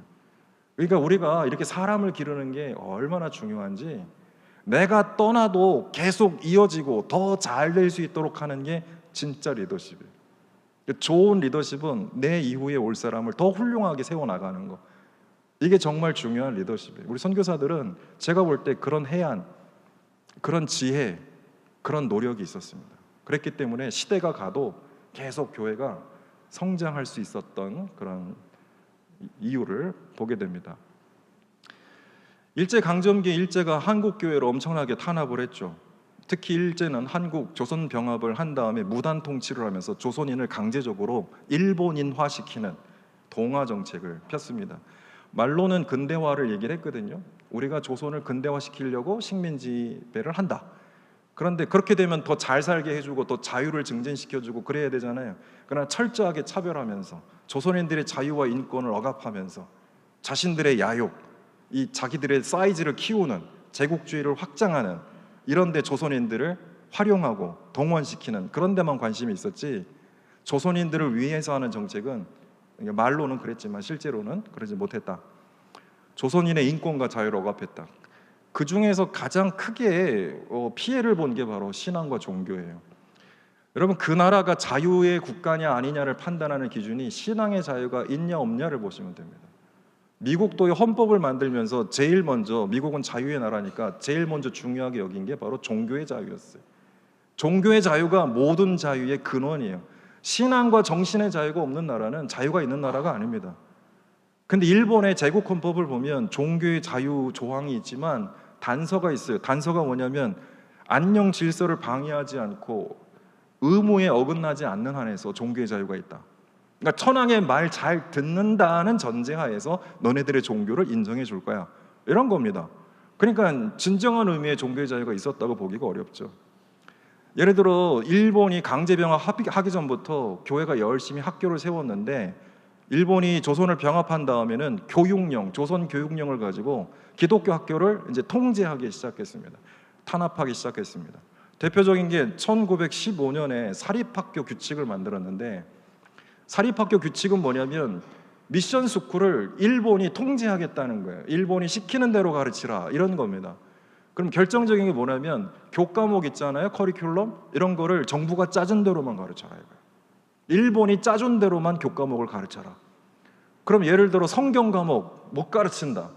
[SPEAKER 1] 그러니까 우리가 이렇게 사람을 기르는 게 얼마나 중요한지, 내가 떠나도 계속 이어지고 더 잘 될 수 있도록 하는 게 진짜 리더십이에요. 좋은 리더십은 내 이후에 올 사람을 더 훌륭하게 세워나가는 거, 이게 정말 중요한 리더십이에요. 우리 선교사들은 제가 볼 때 그런 해안, 그런 지혜, 그런 노력이 있었습니다. 그랬기 때문에 시대가 가도 계속 교회가 성장할 수 있었던 그런 이유를 보게 됩니다. 일제강점기 일제가 한국교회를 엄청나게 탄압을 했죠. 특히 일제는 한국 조선 병합을 한 다음에 무단 통치를 하면서 조선인을 강제적으로 일본인화시키는 동화 정책을 폈습니다. 말로는 근대화를 얘기를 했거든요. 우리가 조선을 근대화시키려고 식민지배를 한다. 그런데 그렇게 되면 더 잘 살게 해주고 더 자유를 증진시켜주고 그래야 되잖아요. 그러나 철저하게 차별하면서 조선인들의 자유와 인권을 억압하면서 자신들의 야욕, 이 자기들의 사이즈를 키우는 제국주의를 확장하는 이런 데 조선인들을 활용하고 동원시키는 그런 데만 관심이 있었지, 조선인들을 위해서 하는 정책은 말로는 그랬지만 실제로는 그러지 못했다. 조선인의 인권과 자유를 억압했다. 그 중에서 가장 크게 피해를 본 게 바로 신앙과 종교예요. 여러분, 그 나라가 자유의 국가냐 아니냐를 판단하는 기준이 신앙의 자유가 있냐 없냐를 보시면 됩니다. 미국도 헌법을 만들면서 제일 먼저, 미국은 자유의 나라니까 제일 먼저 중요하게 여긴 게 바로 종교의 자유였어요. 종교의 자유가 모든 자유의 근원이에요. 신앙과 정신의 자유가 없는 나라는 자유가 있는 나라가 아닙니다. 근데 일본의 제국 헌법을 보면 종교의 자유 조항이 있지만 단서가 있어요. 단서가 뭐냐면 안녕 질서를 방해하지 않고 의무에 어긋나지 않는 한에서 종교의 자유가 있다. 그러니까 천황의 말 잘 듣는다는 전제하에서 너네들의 종교를 인정해 줄 거야, 이런 겁니다. 그러니까 진정한 의미의 종교의 자유가 있었다고 보기가 어렵죠. 예를 들어 일본이 강제병합하기 전부터 교회가 열심히 학교를 세웠는데, 일본이 조선을 병합한 다음에는 교육령, 조선 교육령을 가지고 기독교 학교를 이제 통제하기 시작했습니다. 탄압하기 시작했습니다. 대표적인 게 1915년에 사립학교 규칙을 만들었는데, 사립학교 규칙은 뭐냐면 미션 스쿨을 일본이 통제하겠다는 거예요. 일본이 시키는 대로 가르치라, 이런 겁니다. 그럼 결정적인 게 뭐냐면 교과목 있잖아요, 커리큘럼, 이런 거를 정부가 짜준 대로만 가르쳐라 이거예요. 일본이 짜준 대로만 교과목을 가르쳐라. 그럼 예를 들어 성경 과목 못 가르친다,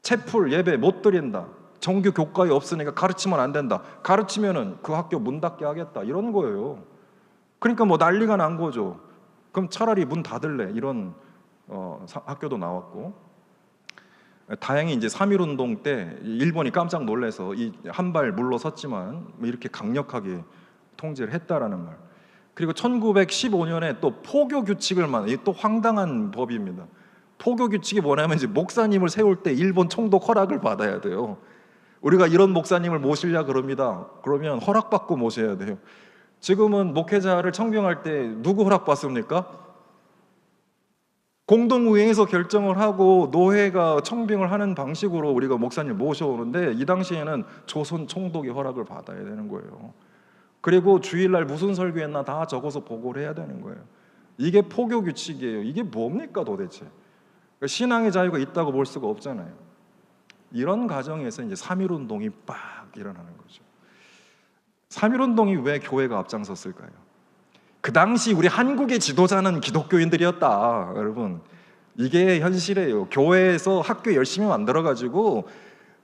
[SPEAKER 1] 채풀 예배 못 드린다, 정규 교과에 없으니까 가르치면 안 된다, 가르치면은 그 학교 문 닫게 하겠다, 이런 거예요. 그러니까 뭐 난리가 난 거죠. 그럼 차라리 문 닫을래, 이런 학교도 나왔고, 다행히 이제 3.1운동 때 일본이 깜짝 놀라서 이 한 발 물러섰지만 이렇게 강력하게 통제를 했다라는 말. 그리고 1915년에 또 포교 규칙을 이게 또 황당한 법입니다. 포교 규칙이 뭐냐면 이제 목사님을 세울 때 일본 총독 허락을 받아야 돼요. 우리가 이런 목사님을 모시려 그럽니다. 그러면 허락받고 모셔야 돼요. 지금은 목회자를 청빙할 때 누구 허락받습니까? 공동의회에서 결정을 하고 노회가 청빙을 하는 방식으로 우리가 목사님 모셔오는데, 이 당시에는 조선 총독의 허락을 받아야 되는 거예요. 그리고 주일날 무슨 설교했나 다 적어서 보고를 해야 되는 거예요. 이게 포교 규칙이에요. 이게 뭡니까 도대체? 그러니까 신앙의 자유가 있다고 볼 수가 없잖아요. 이런 과정에서 이제 3.1운동이 빡 일어나는 거죠. 3.1운동이 왜 교회가 앞장섰을까요? 그 그 당시 우리 한국의 지도자는 기독교인들이었다. 여러분, 이게 현실이에요. 교회에서 학교 열심히 만들어가지고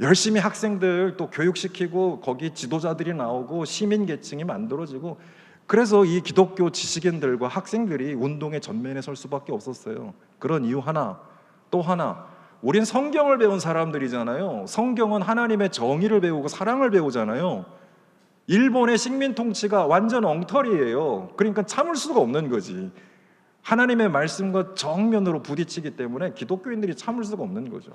[SPEAKER 1] 열심히 학생들 또 교육시키고 거기 지도자들이 나오고 시민 계층이 만들어지고, 그래서 이 기독교 지식인들과 학생들이 운동의 전면에 설 수밖에 없었어요. 그런 이유 하나, 또 하나, 우린 성경을 배운 사람들이잖아요. 성경은 하나님의 정의를 배우고 사랑을 배우잖아요. 일본의 식민 통치가 완전 엉터리예요. 그러니까 참을 수가 없는 거지. 하나님의 말씀과 정면으로 부딪히기 때문에 기독교인들이 참을 수가 없는 거죠.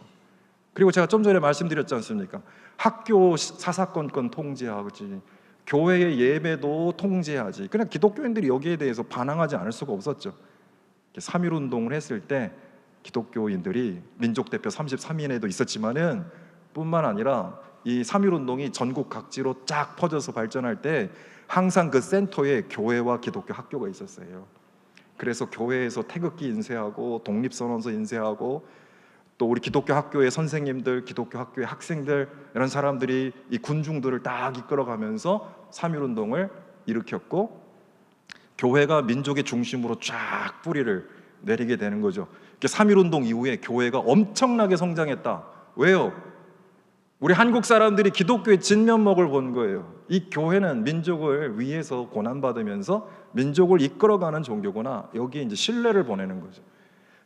[SPEAKER 1] 그리고 제가 좀 전에 말씀드렸지 않습니까? 학교 사사건건 통제하지, 교회의 예배도 통제하지. 그냥 기독교인들이 여기에 대해서 반항하지 않을 수가 없었죠. 3.1 운동을 했을 때 기독교인들이 민족대표 33인에도 있었지만은 뿐만 아니라 이 3.1 운동이 전국 각지로 쫙 퍼져서 발전할 때 항상 그 센터에 교회와 기독교 학교가 있었어요. 그래서 교회에서 태극기 인쇄하고 독립선언서 인쇄하고 또 우리 기독교 학교의 선생님들, 기독교 학교의 학생들, 이런 사람들이 이 군중들을 딱 이끌어가면서 3.1 운동을 일으켰고, 교회가 민족의 중심으로 쫙 뿌리를 내리게 되는 거죠. 3.1 운동 이후에 교회가 엄청나게 성장했다. 왜요? 우리 한국 사람들이 기독교의 진면목을 본 거예요. 이 교회는 민족을 위해서 고난받으면서 민족을 이끌어가는 종교구나. 여기에 이제 신뢰를 보내는 거죠.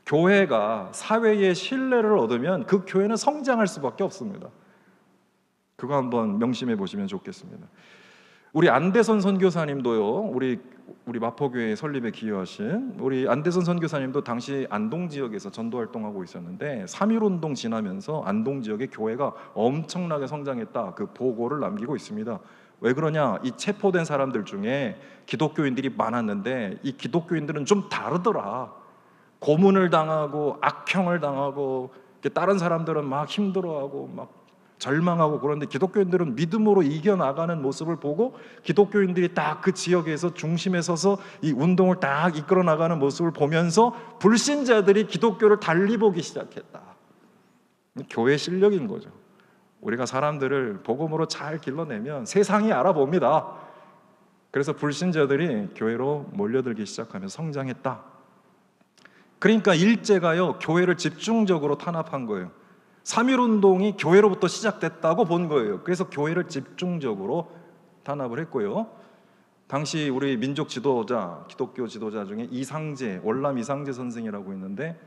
[SPEAKER 1] 교회가 사회의 신뢰를 얻으면 그 교회는 성장할 수밖에 없습니다. 그거 한번 명심해 보시면 좋겠습니다. 우리 안대선 선교사님도요, 우리 마포교회 설립에 기여하신 우리 안대선 선교사님도 당시 안동 지역에서 전도 활동하고 있었는데 3.1 운동 지나면서 안동 지역의 교회가 엄청나게 성장했다, 그 보고를 남기고 있습니다. 왜 그러냐? 이 체포된 사람들 중에 기독교인들이 많았는데 이 기독교인들은 좀 다르더라. 고문을 당하고 악형을 당하고, 다른 사람들은 막 힘들어하고 막 절망하고, 그런데 기독교인들은 믿음으로 이겨나가는 모습을 보고 기독교인들이 딱 그 지역에서 중심에 서서 이 운동을 딱 이끌어 나가는 모습을 보면서 불신자들이 기독교를 달리 보기 시작했다. 교회 실력인 거죠. 우리가 사람들을 복음으로 잘 길러내면 세상이 알아봅니다. 그래서 불신자들이 교회로 몰려들기 시작하면서 성장했다. 그러니까 일제가요, 교회를 집중적으로 탄압한 거예요. 3.1 운동이 교회로부터 시작됐다고 본 거예요. 그래서 교회를 집중적으로 탄압을 했고요. 당시 우리 민족 지도자, 기독교 지도자 중에 이상제, 월남 이상제 선생이라고 있는데,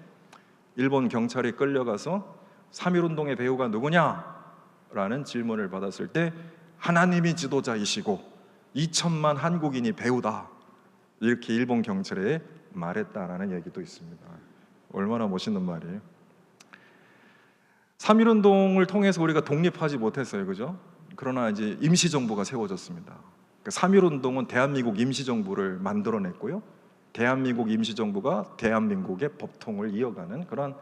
[SPEAKER 1] 일본 경찰이 끌려가서 3.1 운동의 배우가 누구냐? 라는 질문을 받았을 때 하나님이 지도자이시고 2천만 한국인이 배우다, 이렇게 일본 경찰에 말했다라는 얘기도 있습니다. 얼마나 멋있는 말이에요. 3.1 운동을 통해서 우리가 독립하지 못했어요, 그죠? 그러나 이제 임시정부가 세워졌습니다. 3.1 운동은 대한민국 임시정부를 만들어냈고요, 대한민국 임시정부가 대한민국의 법통을 이어가는 그런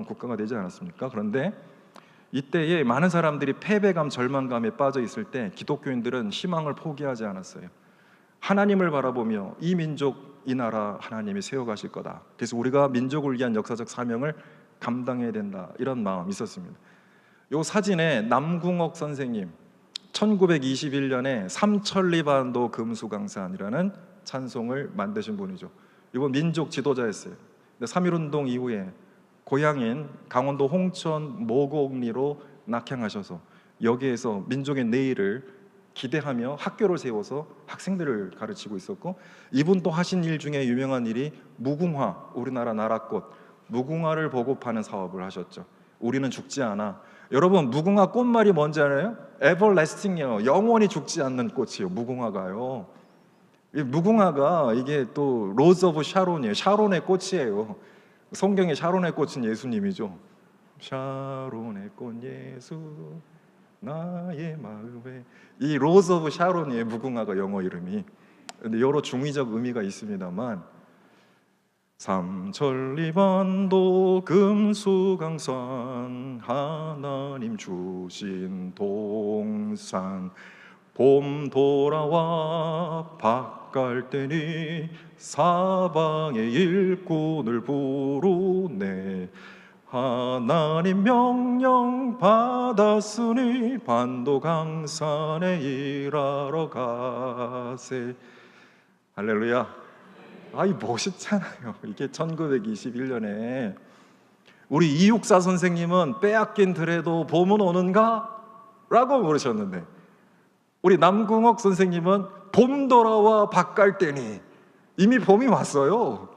[SPEAKER 1] 국가가 되지 않았습니까? 그런데 이때에 많은 사람들이 패배감, 절망감에 빠져 있을 때 기독교인들은 희망을 포기하지 않았어요. 하나님을 바라보며 이 민족, 이 나라 하나님이 세워가실 거다. 그래서 우리가 민족을 위한 역사적 사명을 감당해야 된다, 이런 마음이 있었습니다. 이 사진에 남궁옥 선생님, 1921년에 삼천리반도 금수강산이라는 찬송을 만드신 분이죠. 이분 민족 지도자였어요. 3.1 운동 이후에 고향인 강원도 홍천 모곡리로 낙향하셔서 여기에서 민족의 내일을 기대하며 학교를 세워서 학생들을 가르치고 있었고, 이분 또 하신 일 중에 유명한 일이 무궁화, 우리나라 나라꽃 무궁화를 보고 파는 사업을 하셨죠. 우리는 죽지 않아. 여러분, 무궁화 꽃말이 뭔지 알아요? everlasting이요. 영원히 죽지 않는 꽃이에요, 무궁화가요. 이 무궁화가 이게 또 로즈 오브 샤론이에요. 샤론의 꽃이에요. 성경의 샤론의 꽃은 예수님이죠. 샤론의 꽃 예수 나의 마음에, 이 로즈 오브 샤론이에요, 무궁화가 영어 이름이. 근데 여러 중의적 의미가 있습니다만, 삼천리반도 금수강산 하나님 주신 동산, 봄 돌아와 밭갈 때니 사방의 일꾼을 부르네. 하나님 명령 받았으니 반도강산에 일하러 가세. 할렐루야. 아이 멋있잖아요. 이게 1921년에 우리 이육사 선생님은 빼앗긴 들에도 봄은 오는가? 라고 물으셨는데, 우리 남궁옥 선생님은 봄 돌아와 밭갈대니, 이미 봄이 왔어요.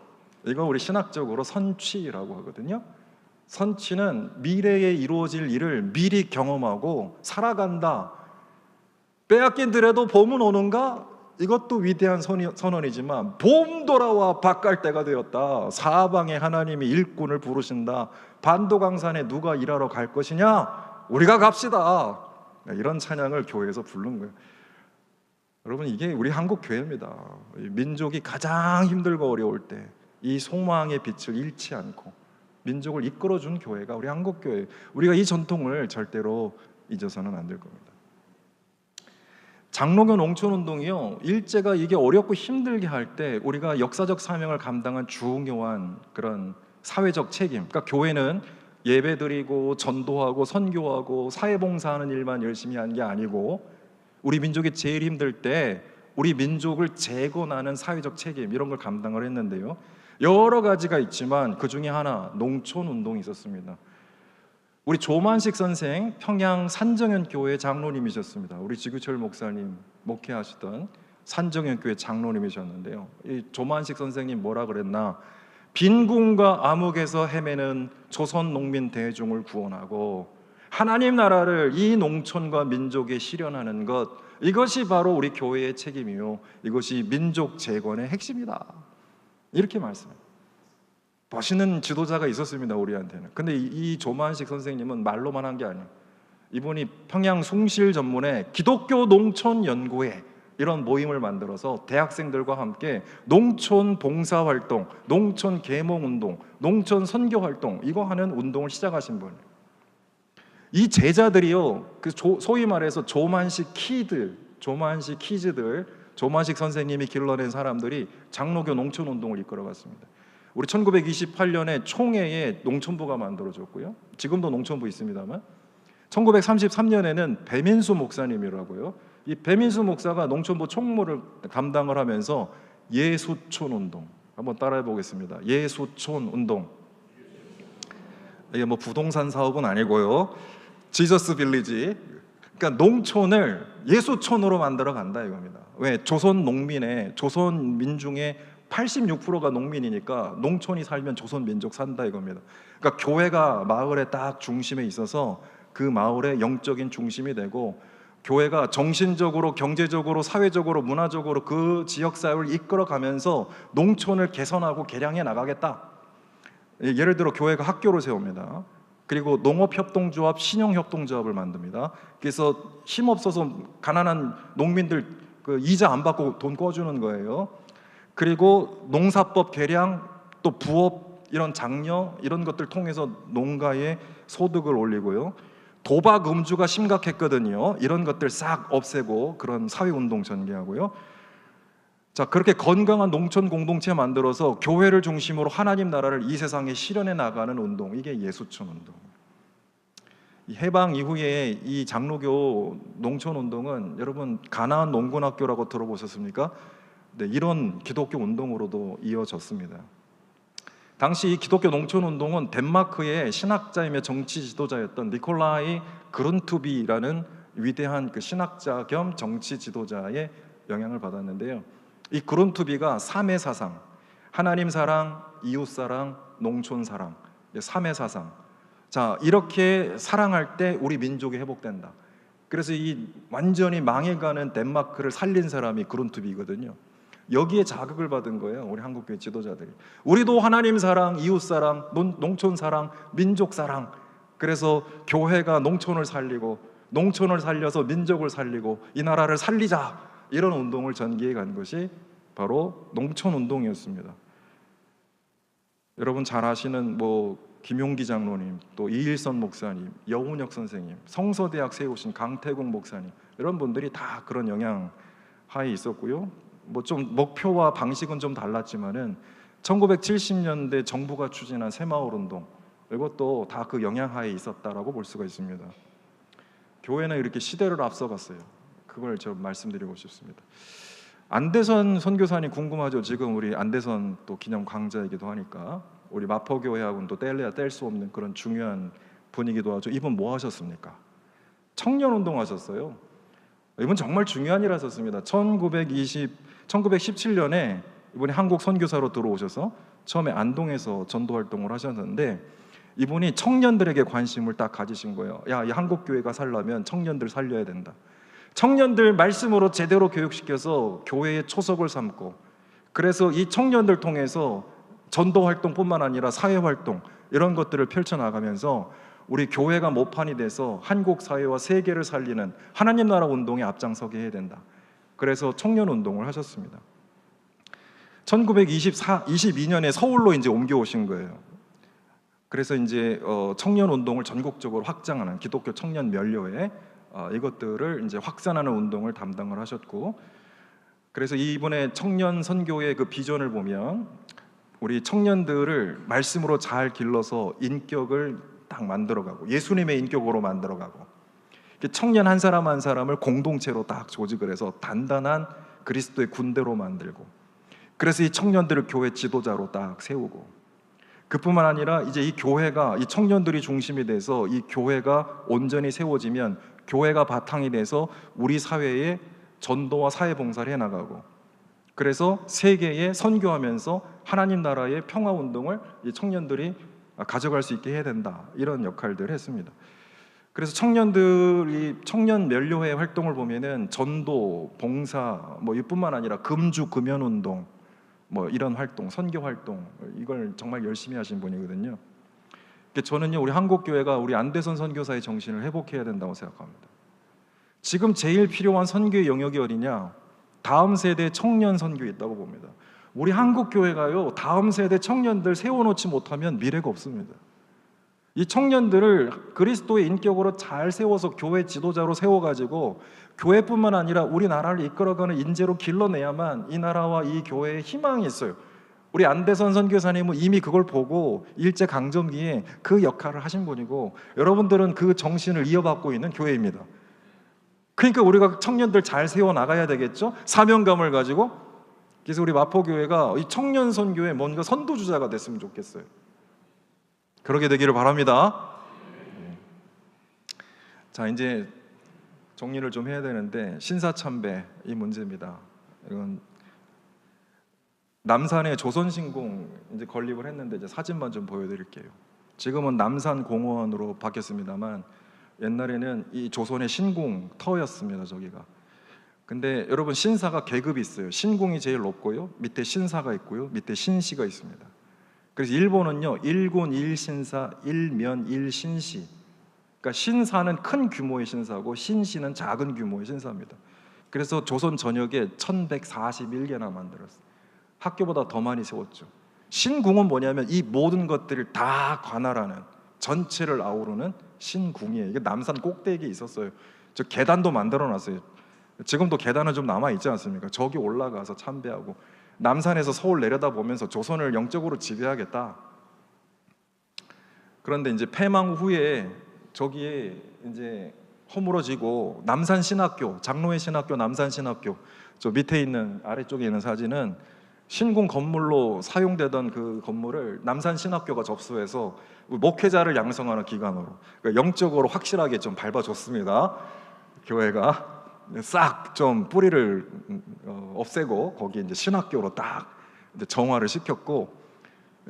[SPEAKER 1] 이건 우리 신학적으로 선취라고 하거든요. 선취는 미래에 이루어질 일을 미리 경험하고 살아간다. 빼앗긴 들에도 봄은 오는가? 이것도 위대한 선언이지만, 봄 돌아와 밭갈대가 되었다. 사방에 하나님이 일꾼을 부르신다. 반도강산에 누가 일하러 갈 것이냐? 우리가 갑시다. 이런 찬양을 교회에서 부른 거예요. 여러분, 이게 우리 한국 교회입니다. 민족이 가장 힘들고 어려울 때 이 소망의 빛을 잃지 않고 민족을 이끌어준 교회가 우리 한국 교회. 우리가 이 전통을 절대로 잊어서는 안 될 겁니다. 장로교 농촌운동이요, 일제가 이게 어렵고 힘들게 할 때 우리가 역사적 사명을 감당한 중요한 그런 사회적 책임. 그러니까 교회는 예배드리고 전도하고 선교하고 사회봉사하는 일만 열심히 한 게 아니고, 우리 민족이 제일 힘들 때 우리 민족을 재건하는 사회적 책임, 이런 걸 감당을 했는데요, 여러 가지가 있지만 그 중에 하나, 농촌운동이 있었습니다. 우리 조만식 선생, 평양 산정현 교회 장로님이셨습니다. 우리 지구철 목사님 목회하시던 산정현 교회 장로님이셨는데요, 이 조만식 선생님 뭐라 그랬나? 빈궁과 암흑에서 헤매는 조선 농민 대중을 구원하고 하나님 나라를 이 농촌과 민족에 실현하는 것, 이것이 바로 우리 교회의 책임이요, 이것이 민족 재건의 핵심이다. 이렇게 말씀해요. 멋있는 지도자가 있었습니다, 우리한테는. 근데 이 조만식 선생님은 말로만 한 게 아니에요. 이분이 평양 숭실 전문에 기독교 농촌 연구회, 이런 모임을 만들어서 대학생들과 함께 농촌 봉사활동, 농촌 계몽운동, 농촌 선교활동, 이거 하는 운동을 시작하신 분이에요. 이 제자들이요, 소위 말해서 조만식 키즈들, 조만식 선생님이 길러낸 사람들이 장로교 농촌운동을 이끌어갔습니다. 우리 1928년에 총회에 농촌부가 만들어졌고요, 지금도 농촌부 있습니다만, 1933년에는 배민수 목사님이라고요, 이 배민수 목사가 농촌부 총무를 담당을 하면서 예수촌 운동, 한번 따라해 보겠습니다. 예수촌 운동. 이게 뭐 부동산 사업은 아니고요, 지저스 빌리지. 그러니까 농촌을 예수촌으로 만들어 간다 이겁니다. 왜? 조선 민중의 86%가 농민이니까 농촌이 살면 조선 민족 산다 이겁니다. 그러니까 교회가 마을의 딱 중심에 있어서 그 마을의 영적인 중심이 되고, 교회가 정신적으로, 경제적으로, 사회적으로, 문화적으로 그 지역 사회를 이끌어가면서 농촌을 개선하고 개량해 나가겠다. 예를 들어 교회가 학교를 세웁니다. 그리고 농업협동조합, 신용협동조합을 만듭니다. 그래서 힘없어서 가난한 농민들 그 이자 안 받고 돈 꿔주는 거예요. 그리고 농사법 개량, 또 부업, 이런 장려, 이런 것들 통해서 농가의 소득을 올리고요, 도박 음주가 심각했거든요. 이런 것들 싹 없애고 그런 사회운동 전개하고요. 자, 그렇게 건강한 농촌 공동체 만들어서 교회를 중심으로 하나님 나라를 이 세상에 실현해 나가는 운동, 이게 예수촌 운동. 이 해방 이후에 이 장로교 농촌 운동은, 여러분 가나안 농군학교라고 들어보셨습니까? 네, 이런 기독교 운동으로도 이어졌습니다. 당시 이 기독교 농촌 운동은 덴마크의 신학자이며 정치 지도자였던 니콜라이 그룬투비라는 위대한 그 신학자 겸 정치 지도자의 영향을 받았는데요, 이 그룬투비가 3의 사상, 하나님 사랑, 이웃 사랑, 농촌 사랑, 3의 사상. 자, 이렇게 사랑할 때 우리 민족이 회복된다. 그래서 이 완전히 망해가는 덴마크를 살린 사람이 그룬투비거든요. 여기에 자극을 받은 거예요, 우리 한국교회 지도자들이. 우리도 하나님 사랑, 이웃 사랑, 농촌 사랑, 민족 사랑. 그래서 교회가 농촌을 살리고, 농촌을 살려서 민족을 살리고 이 나라를 살리자, 이런 운동을 전개해 간 것이 바로 농촌 운동이었습니다. 여러분 잘 아시는 김용기 장로님, 또 이일선 목사님, 여운혁 선생님, 성서대학 세우신 강태공 목사님, 이런 분들이 다 그런 영향 하에 있었고요. 좀 목표와 방식은 좀 달랐지만은 1970년대 정부가 추진한 새마을 운동, 이것도 다 그 영향하에 있었다라고 볼 수가 있습니다. 교회는 이렇게 시대를 앞서갔어요. 그걸 좀 말씀드리고 싶습니다. 안대선 선교사님 궁금하죠? 지금 우리 안대선 또 기념 강자이기도 하니까 우리 마포교회하고는 또 뗄래야 뗄 수 없는 그런 중요한 분이기도 하죠. 이분 뭐 하셨습니까? 청년운동 하셨어요. 이분 정말 중요한 일 하셨습니다. 1917년에 이분이 한국 선교사로 들어오셔서 처음에 안동에서 전도 활동을 하셨는데 이분이 청년들에게 관심을 딱 가지신 거예요. 야, 이 한국 교회가 살려면 청년들 살려야 된다. 청년들 말씀으로 제대로 교육시켜서 교회의 초석을 삼고, 그래서 이 청년들 통해서 전도 활동뿐만 아니라 사회 활동 이런 것들을 펼쳐나가면서 우리 교회가 모판이 돼서 한국 사회와 세계를 살리는 하나님 나라 운동에 앞장서게 해야 된다. 그래서 청년 운동을 하셨습니다. 1922년에 서울로 이제 옮겨오신 거예요. 그래서 이제 청년 운동을 전국적으로 확장하는 기독교 청년 면료회 이것들을 이제 확산하는 운동을 담당을 하셨고, 그래서 이분의 청년 선교의 그 비전을 보면 우리 청년들을 말씀으로 잘 길러서 인격을 딱 만들어가고 예수님의 인격으로 만들어가고, 청년 한 사람 한 사람을 공동체로 딱 조직을 해서 단단한 그리스도의 군대로 만들고, 그래서 이 청년들을 교회 지도자로 딱 세우고, 그뿐만 아니라 이제 이 교회가 이 청년들이 중심이 돼서 이 교회가 온전히 세워지면 교회가 바탕이 돼서 우리 사회에 전도와 사회봉사를 해나가고, 그래서 세계에 선교하면서 하나님 나라의 평화운동을 이 청년들이 가져갈 수 있게 해야 된다, 이런 역할들을 했습니다. 그래서 청년들이 청년 면료회 활동을 보면은 전도, 봉사 뭐 이뿐만 아니라 금주 금연운동 뭐 이런 활동, 선교 활동, 이걸 정말 열심히 하신 분이거든요. 저는요, 우리 한국교회가 우리 안대선 선교사의 정신을 회복해야 된다고 생각합니다. 지금 제일 필요한 선교의 영역이 어디냐? 다음 세대 청년 선교에 있다고 봅니다. 우리 한국교회가요, 다음 세대 청년들 세워놓지 못하면 미래가 없습니다. 이 청년들을 그리스도의 인격으로 잘 세워서 교회 지도자로 세워가지고 교회뿐만 아니라 우리나라를 이끌어가는 인재로 길러내야만 이 나라와 이 교회에 희망이 있어요. 우리 안대선 선교사님은 이미 그걸 보고 일제강점기에 그 역할을 하신 분이고, 여러분들은 그 정신을 이어받고 있는 교회입니다. 그러니까 우리가 청년들 잘 세워나가야 되겠죠? 사명감을 가지고. 그래서 우리 마포교회가 이 청년 선교의 뭔가 선두주자가 됐으면 좋겠어요. 그러게 되기를 바랍니다. 자, 이제 정리를 좀 해야 되는데, 신사참배 이 문제입니다. 이건 남산에 조선신궁 이제 건립을 했는데 이제 사진만 좀 보여드릴게요. 지금은 남산공원으로 바뀌었습니다만 옛날에는 이 조선의 신궁 터였습니다, 저기가. 근데 여러분, 신사가 계급이 있어요. 신궁이 제일 높고요, 밑에 신사가 있고요, 밑에 신시가 있습니다. 그래서 일본은요, 일군 일신사 일면 일신시, 그러니까 신사는 큰 규모의 신사고 신시는 작은 규모의 신사입니다. 그래서 조선 전역에 1141개나 만들었어요. 학교보다 더 많이 세웠죠. 신궁은 뭐냐면 이 모든 것들을 다 관할하는, 전체를 아우르는 신궁이에요. 이게 남산 꼭대기에 있었어요. 저 계단도 만들어 놨어요. 지금도 계단은 좀 남아 있지 않습니까? 저기 올라가서 참배하고, 남산에서 서울 내려다보면서 조선을 영적으로 지배하겠다. 그런데 이제 폐망 후에 저기에 이제 허물어지고 남산신학교, 장로회 신학교, 남산신학교, 저 밑에 있는 아래쪽에 있는 사진은 신궁 건물로 사용되던 그 건물을 남산신학교가 접수해서 목회자를 양성하는 기관으로, 그러니까 영적으로 확실하게 좀 밟아줬습니다. 교회가 싹 좀 뿌리를 없애고 거기 이제 신학교로 딱 이제 정화를 시켰고,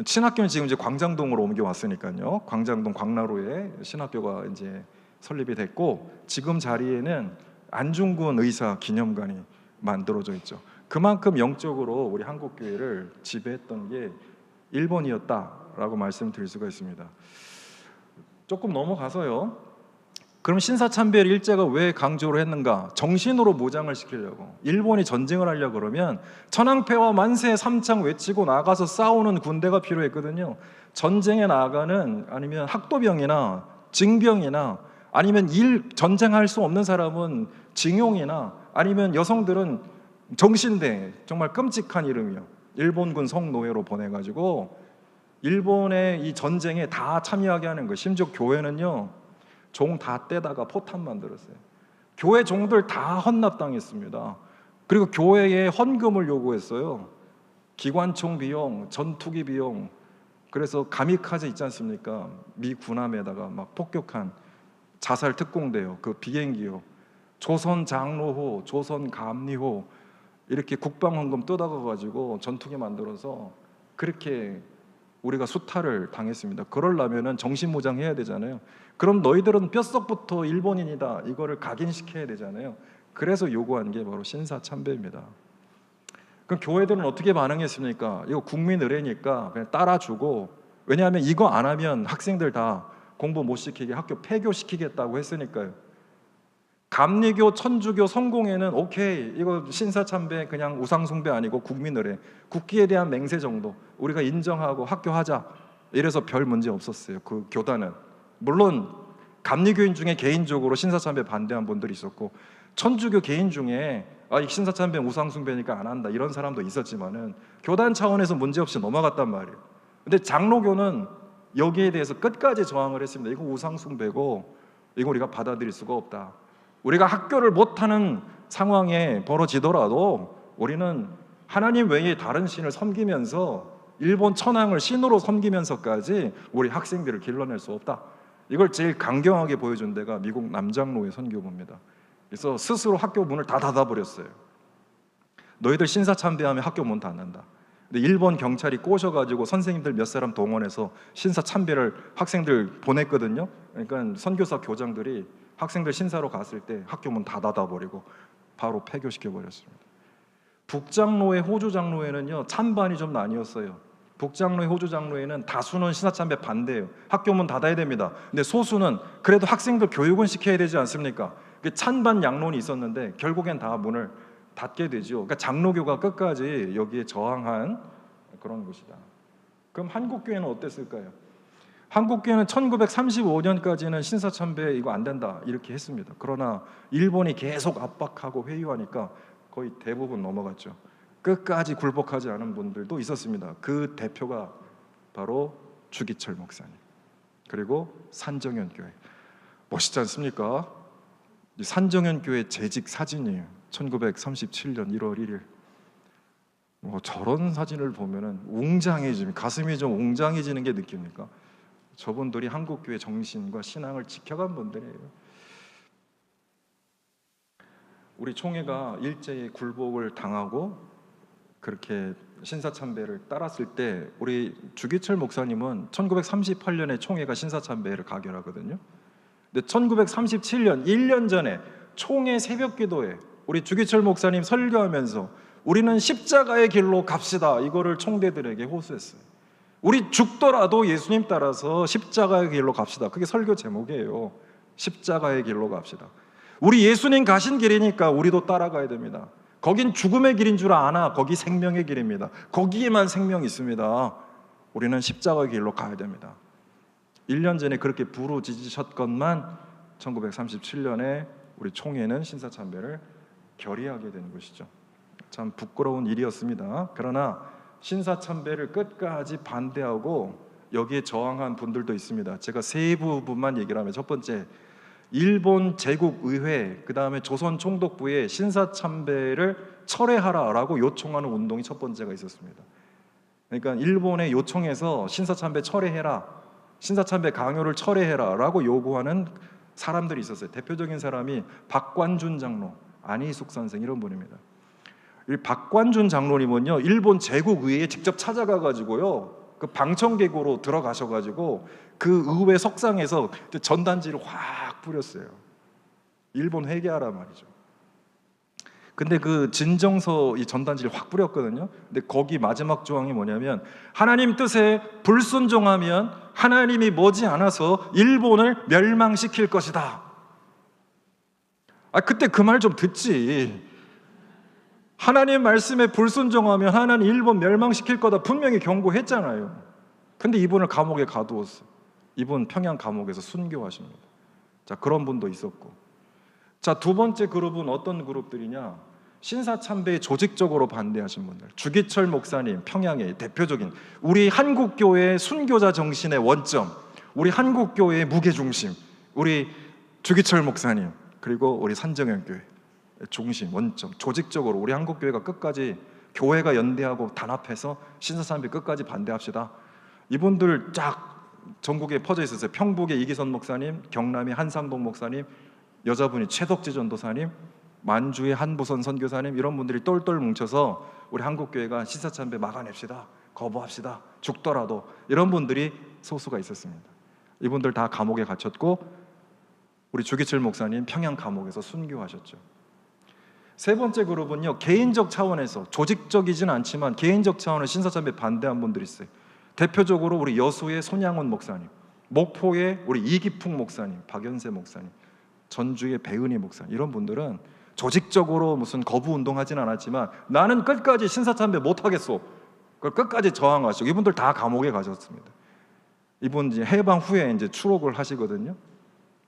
[SPEAKER 1] 신학교는 지금 이제 광장동으로 옮겨왔으니까요. 광장동 광나루에 신학교가 이제 설립이 됐고, 지금 자리에는 안중근 의사 기념관이 만들어져 있죠. 그만큼 영적으로 우리 한국 교회를 지배했던 게 일본이었다라고 말씀드릴 수가 있습니다. 조금 넘어가서요. 그럼 신사참배를 일제가 왜 강조를 했는가? 정신으로 무장을 시키려고. 일본이 전쟁을 하려고 그러면 천황폐하 만세 삼창 외치고 나가서 싸우는 군대가 필요했거든요. 전쟁에 나가는, 아니면 학도병이나 징병이나, 아니면 전쟁할 수 없는 사람은 징용이나, 아니면 여성들은 정신대, 정말 끔찍한 이름이요, 일본군 성노예로 보내가지고 일본의 이 전쟁에 다 참여하게 하는 거예요. 심지어 교회는요, 종 다 떼다가 포탄 만들었어요. 교회 종들 다 헌납당했습니다. 그리고 교회에 헌금을 요구했어요. 기관총 비용, 전투기 비용. 그래서 가미카제 있지 않습니까? 미 군함에다가 막 폭격한 자살 특공대요. 그 비행기요. 조선 장로호, 조선 감리호 이렇게 국방 헌금 뜯어가 가지고 전투기 만들어서 그렇게 우리가 수탈을 당했습니다. 그러려면은 정신무장해야 되잖아요. 그럼 너희들은 뼛속부터 일본인이다 이거를 각인시켜야 되잖아요. 그래서 요구한 게 바로 신사참배입니다. 그럼 교회들은 어떻게 반응했습니까? 이거 국민 의례니까 그냥 따라주고, 왜냐하면 이거 안 하면 학생들 다 공부 못 시키게 학교 폐교시키겠다고 했으니까요. 감리교, 천주교, 성공회는 오케이, 이거 신사참배 그냥 우상숭배 아니고 국민 의례, 국기에 대한 맹세 정도 우리가 인정하고 학교하자, 이래서 별 문제 없었어요. 그 교단은 물론 감리교인 중에 개인적으로 신사참배 반대한 분들이 있었고, 천주교 개인 중에 이 신사참배 우상숭배니까 안 한다 이런 사람도 있었지만은 교단 차원에서 문제없이 넘어갔단 말이에요. 근데 장로교는 여기에 대해서 끝까지 저항을 했습니다. 이거 우상숭배고 이거 우리가 받아들일 수가 없다. 우리가 학교를 못하는 상황에 벌어지더라도 우리는 하나님 외에 다른 신을 섬기면서 일본 천황을 신으로 섬기면서까지 우리 학생들을 길러낼 수 없다. 이걸 제일 강경하게 보여준 데가 미국 남장로의 선교부입니다. 그래서 스스로 학교 문을 다 닫아버렸어요. 너희들 신사참배하면 학교 문 닫는다. 근데 일본 경찰이 꼬셔가지고 선생님들 몇 사람 동원해서 신사참배를 학생들 보냈거든요. 그러니까 선교사 교장들이 학생들 신사로 갔을 때 학교 문 다 닫아버리고 바로 폐교시켜버렸습니다. 북장로회, 호주장로회는요 찬반이 좀 나뉘었어요. 북장로회, 호주장로회는 다수는 신사참배 반대예요. 학교 문 닫아야 됩니다. 근데 소수는 그래도 학생들 교육은 시켜야 되지 않습니까? 찬반 양론이 있었는데 결국엔 다 문을 닫게 되죠. 그러니까 장로교가 끝까지 여기에 저항한 그런 것이다. 그럼 한국교회는 어땠을까요? 한국교회는 1935년까지는 신사참배 이거 안 된다 이렇게 했습니다. 그러나 일본이 계속 압박하고 회유하니까 거의 대부분 넘어갔죠. 끝까지 굴복하지 않은 분들도 있었습니다. 그 대표가 바로 주기철 목사님, 그리고 산정현 교회. 멋있지 않습니까? 산정현 교회 재직 사진이에요. 1937년 1월 1일. 저런 사진을 보면은 웅장해집니다. 가슴이 좀 웅장해지는 게 느낍니까? 저분들이 한국교회 정신과 신앙을 지켜간 분들이에요. 우리 총회가 일제히 굴복을 당하고 그렇게 신사참배를 따랐을 때 우리 주기철 목사님은 1938년에 총회가 신사참배를 가결하거든요. 근데 1937년 1년 전에 총회 새벽기도에 우리 주기철 목사님 설교하면서 우리는 십자가의 길로 갑시다 이거를 총대들에게 호소했어요. 우리 죽더라도 예수님 따라서 십자가의 길로 갑시다. 그게 설교 제목이에요. 십자가의 길로 갑시다. 우리 예수님 가신 길이니까 우리도 따라가야 됩니다. 거긴 죽음의 길인 줄 아나 거기 생명의 길입니다. 거기에만 생명이 있습니다. 우리는 십자가의 길로 가야 됩니다. 1년 전에 그렇게 부르짖으셨건만 1937년에 우리 총회는 신사참배를 결의하게 된 것이죠. 참 부끄러운 일이었습니다. 그러나 신사참배를 끝까지 반대하고 여기에 저항한 분들도 있습니다. 제가 세 부분만 얘기를 하면, 첫 번째, 일본 제국의회, 그 다음에 조선총독부에 신사참배를 철회하라라고 요청하는 운동이 첫 번째가 있었습니다. 그러니까 일본의 요청해서 신사참배 철회해라, 신사참배 강요를 철회해라라고 요구하는 사람들이 있었어요. 대표적인 사람이 박관준 장로, 안희숙 선생 이런 분입니다. 이 박관준 장로님은요 일본 제국의회에 직접 찾아가 가지고요 그 방청객으로 들어가셔가지고 그 의회 석상에서 전단지를 확 뿌렸어요. 일본 회개하라 말이죠. 근데 그 진정서 이 전단지를 확 뿌렸거든요. 근데 거기 마지막 조항이 뭐냐면, 하나님 뜻에 불순종하면 하나님이 머지않아서 일본을 멸망시킬 것이다. 그때 그 말 좀 듣지. 하나님 말씀에 불순종하면 하나님 일본 멸망시킬 거다 분명히 경고했잖아요. 근데 이분을 감옥에 가두었어요. 이분 평양 감옥에서 순교하십니다. 자, 그런 분도 있었고. 자, 두 번째 그룹은 어떤 그룹들이냐? 신사참배에 조직적으로 반대하신 분들. 주기철 목사님, 평양의 대표적인 우리 한국교회의 순교자 정신의 원점, 우리 한국교회의 무게중심, 우리 주기철 목사님, 그리고 우리 산정현 교회. 중심, 원점, 조직적으로 우리 한국교회가 끝까지 교회가 연대하고 단합해서 신사참배 끝까지 반대합시다. 이분들 쫙 전국에 퍼져 있었어요. 평북의 이기선 목사님, 경남의 한상동 목사님, 여자분이 최덕지 전도사님, 만주의 한부선 선교사님, 이런 분들이 똘똘 뭉쳐서 우리 한국교회가 신사참배 막아냅시다, 거부합시다, 죽더라도, 이런 분들이 소수가 있었습니다. 이분들 다 감옥에 갇혔고 우리 주기철 목사님 평양 감옥에서 순교하셨죠. 세 번째 그룹은요, 개인적 차원에서, 조직적이진 않지만 개인적 차원에서 신사참배 반대한 분들이 있어요. 대표적으로 우리 여수의 손양원 목사님, 목포의 우리 이기풍 목사님, 박연세 목사님, 전주의 배은희 목사님, 이런 분들은 조직적으로 무슨 거부 운동하진 않았지만 나는 끝까지 신사참배 못하겠소, 그걸 끝까지 저항하시고, 이분들 다 감옥에 가셨습니다. 이분 이제 해방 후에 이제 추록을 하시거든요.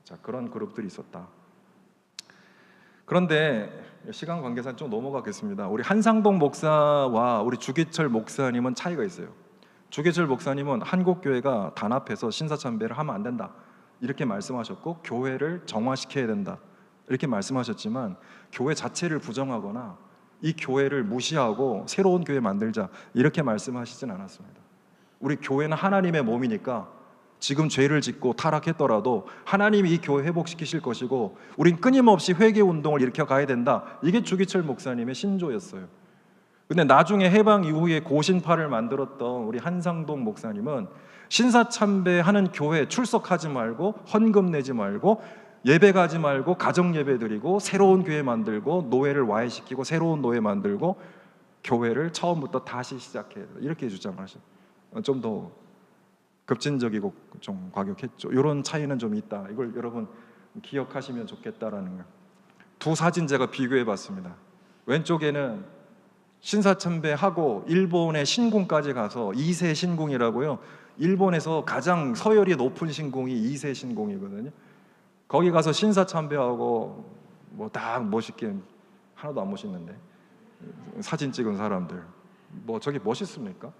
[SPEAKER 1] 자, 그런 그룹들이 있었다. 그런데 시간 관계상 좀 넘어가겠습니다. 우리 한상동 목사와 우리 주기철 목사님은 차이가 있어요. 주기철 목사님은 한국교회가 단합해서 신사참배를 하면 안 된다 이렇게 말씀하셨고, 교회를 정화시켜야 된다 이렇게 말씀하셨지만, 교회 자체를 부정하거나 이 교회를 무시하고 새로운 교회 만들자 이렇게 말씀하시진 않았습니다. 우리 교회는 하나님의 몸이니까 지금 죄를 짓고 타락했더라도 하나님이 이 교회 회복시키실 것이고 우린 끊임없이 회개 운동을 일으켜 가야 된다, 이게 주기철 목사님의 신조였어요. 근데 나중에 해방 이후에 고신파를 만들었던 우리 한상동 목사님은 신사참배하는 교회 출석하지 말고, 헌금 내지 말고, 예배 가지 말고, 가정 예배 드리고, 새로운 교회 만들고, 노예를 와해시키고 새로운 노예 만들고, 교회를 처음부터 다시 시작해, 이렇게 주장을 하셨어요. 좀 더 급진적이고 좀 과격했죠. 이런 차이는 좀 있다, 이걸 여러분 기억하시면 좋겠다라는 거예요. 두 사진 제가 비교해 봤습니다. 왼쪽에는 신사참배하고 일본의 신궁까지 가서 2세 신궁이라고요, 일본에서 가장 서열이 높은 신궁이 2세 신궁이거든요. 거기 가서 신사참배하고 뭐 다 멋있게, 하나도 안 멋있는데 사진 찍은 사람들, 뭐 저게 멋있습니까?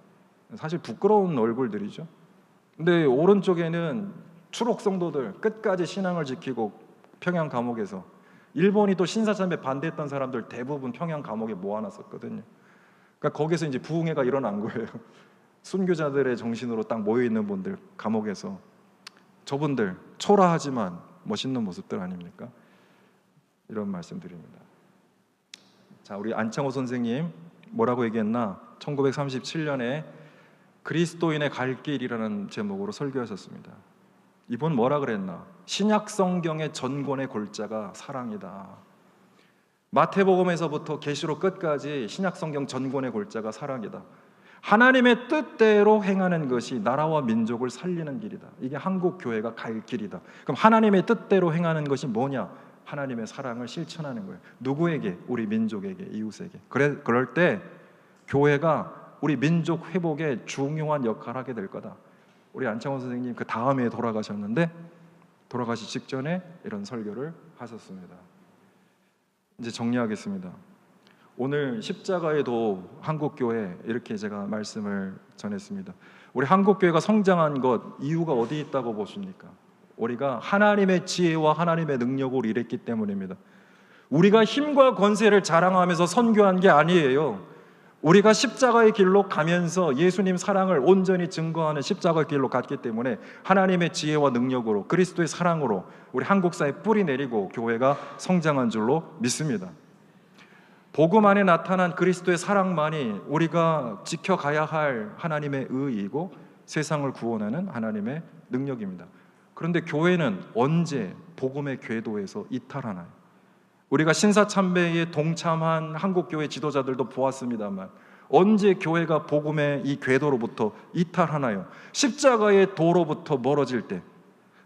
[SPEAKER 1] 사실 부끄러운 얼굴들이죠. 근데 오른쪽에는 추록 성도들 끝까지 신앙을 지키고 평양 감옥에서, 일본이 또 신사참배 반대했던 사람들 대부분 평양 감옥에 모아놨었거든요. 그러니까 거기서 이제 부흥회가 일어난 거예요. 순교자들의 정신으로 딱 모여있는 분들 감옥에서, 저분들 초라하지만 멋있는 모습들 아닙니까? 이런 말씀드립니다. 자, 우리 안창호 선생님 뭐라고 얘기했나? 1937년에 그리스도인의 갈 길이라는 제목으로 설교하셨습니다. 이분 뭐라 그랬나? 신약 성경의 전권의 골자가 사랑이다. 마태복음에서부터 계시록 끝까지 신약 성경 전권의 골자가 사랑이다. 하나님의 뜻대로 행하는 것이 나라와 민족을 살리는 길이다. 이게 한국 교회가 갈 길이다. 그럼 하나님의 뜻대로 행하는 것이 뭐냐? 하나님의 사랑을 실천하는 거예요. 누구에게? 우리 민족에게, 이웃에게. 그럴 때 교회가 우리 민족 회복에 중요한 역할을 하게 될 거다. 우리 안창호 선생님 그 다음 해에 돌아가셨는데, 돌아가시 직전에 이런 설교를 하셨습니다. 이제 정리하겠습니다. 오늘 십자가의 도 한국교회, 이렇게 제가 말씀을 전했습니다. 우리 한국교회가 성장한 것 이유가 어디 있다고 보십니까? 우리가 하나님의 지혜와 하나님의 능력으로 일했기 때문입니다. 우리가 힘과 권세를 자랑하면서 선교한 게 아니에요. 우리가 십자가의 길로 가면서 예수님 사랑을 온전히 증거하는 십자가의 길로 갔기 때문에 하나님의 지혜와 능력으로, 그리스도의 사랑으로 우리 한국사에 뿌리 내리고 교회가 성장한 줄로 믿습니다. 복음 안에 나타난 그리스도의 사랑만이 우리가 지켜가야 할 하나님의 의이고 세상을 구원하는 하나님의 능력입니다. 그런데 교회는 언제 복음의 궤도에서 이탈하나요? 우리가 신사참배에 동참한 한국교회 지도자들도 보았습니다만, 언제 교회가 복음의 이 궤도로부터 이탈하나요? 십자가의 도로부터 멀어질 때,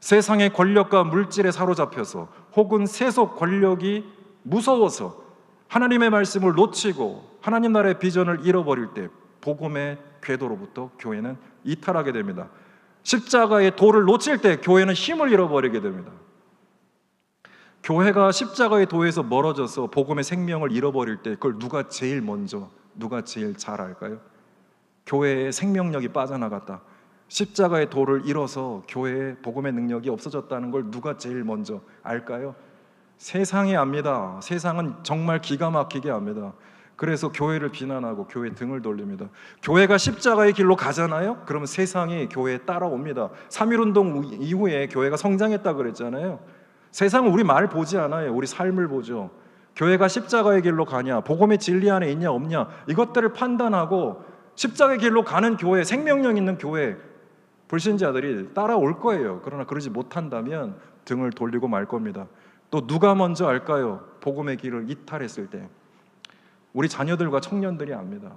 [SPEAKER 1] 세상의 권력과 물질에 사로잡혀서, 혹은 세속 권력이 무서워서 하나님의 말씀을 놓치고 하나님 나라의 비전을 잃어버릴 때, 복음의 궤도로부터 교회는 이탈하게 됩니다. 십자가의 도를 놓칠 때 교회는 힘을 잃어버리게 됩니다. 교회가 십자가의 도에서 멀어져서 복음의 생명을 잃어버릴 때, 그걸 누가 제일 먼저, 누가 제일 잘 알까요? 교회의 생명력이 빠져나갔다, 십자가의 도를 잃어서 교회의 복음의 능력이 없어졌다는 걸 누가 제일 먼저 알까요? 세상이 압니다. 세상은 정말 기가 막히게 압니다. 그래서 교회를 비난하고 교회 등을 돌립니다. 교회가 십자가의 길로 가잖아요. 그러면 세상이 교회에 따라옵니다. 3.1운동 이후에 교회가 성장했다 그랬잖아요. 세상은 우리 말 보지 않아요. 우리 삶을 보죠. 교회가 십자가의 길로 가냐, 복음의 진리 안에 있냐 없냐, 이것들을 판단하고 십자가의 길로 가는 교회, 생명력 있는 교회, 불신자들이 따라올 거예요. 그러나 그러지 못한다면 등을 돌리고 말 겁니다. 또 누가 먼저 알까요? 복음의 길을 이탈했을 때 우리 자녀들과 청년들이 압니다.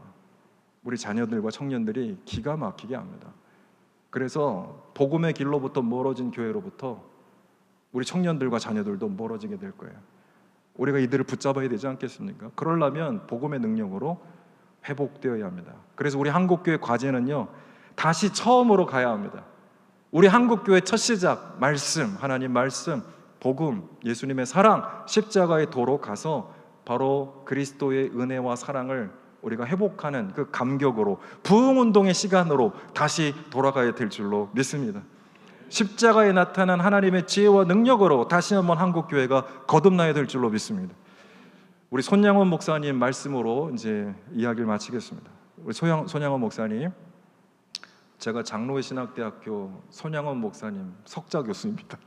[SPEAKER 1] 우리 자녀들과 청년들이 기가 막히게 압니다. 그래서 복음의 길로부터 멀어진 교회로부터 우리 청년들과 자녀들도 멀어지게 될 거예요. 우리가 이들을 붙잡아야 되지 않겠습니까? 그러려면 복음의 능력으로 회복되어야 합니다. 그래서 우리 한국교회 과제는요, 다시 처음으로 가야 합니다. 우리 한국교회 첫 시작, 말씀, 하나님 말씀, 복음, 예수님의 사랑, 십자가의 도로 가서 바로 그리스도의 은혜와 사랑을 우리가 회복하는 그 감격으로, 부흥운동의 시간으로 다시 돌아가야 될 줄로 믿습니다. 십자가에 나타난 하나님의 지혜와 능력으로 다시 한번 한국교회가 거듭나야 될 줄로 믿습니다. 우리 손양원 목사님 말씀으로 이제 이야기를 마치겠습니다. 우리 손양원 목사님, 제가 장로회 신학대학교 손양원 목사님 석좌 교수입니다.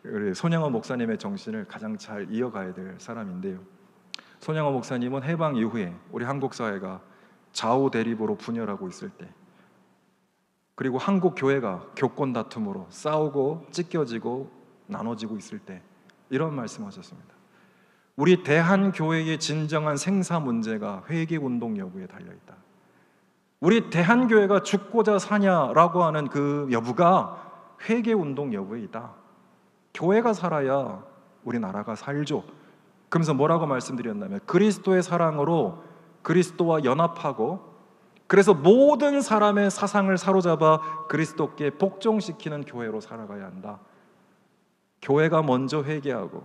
[SPEAKER 1] 우리 손양원 목사님의 정신을 가장 잘 이어가야 될 사람인데요, 손양원 목사님은 해방 이후에 우리 한국 사회가 좌우 대립으로 분열하고 있을 때, 그리고 한국 교회가 교권 다툼으로 싸우고 찢겨지고 나눠지고 있을 때 이런 말씀하셨습니다. 우리 대한교회의 진정한 생사 문제가 회개운동 여부에 달려있다. 우리 대한교회가 죽고자 사냐라고 하는 그 여부가 회개운동 여부에 있다. 교회가 살아야 우리나라가 살죠. 그러면서 뭐라고 말씀드렸냐면, 그리스도의 사랑으로 그리스도와 연합하고, 그래서 모든 사람의 사상을 사로잡아 그리스도께 복종시키는 교회로 살아가야 한다. 교회가 먼저 회개하고,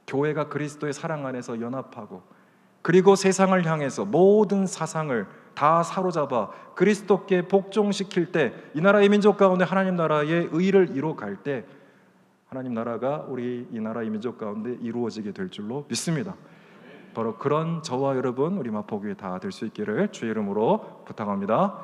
[SPEAKER 1] 교회가 그리스도의 사랑 안에서 연합하고, 그리고 세상을 향해서 모든 사상을 다 사로잡아 그리스도께 복종시킬 때, 이 나라의 민족 가운데 하나님 나라의 의를 이루어갈 때 하나님 나라가 우리 이 나라의 민족 가운데 이루어지게 될 줄로 믿습니다. 바로 그런 저와 여러분, 우리 마포교회 다 될 수 있기를 주의 이름으로 부탁합니다.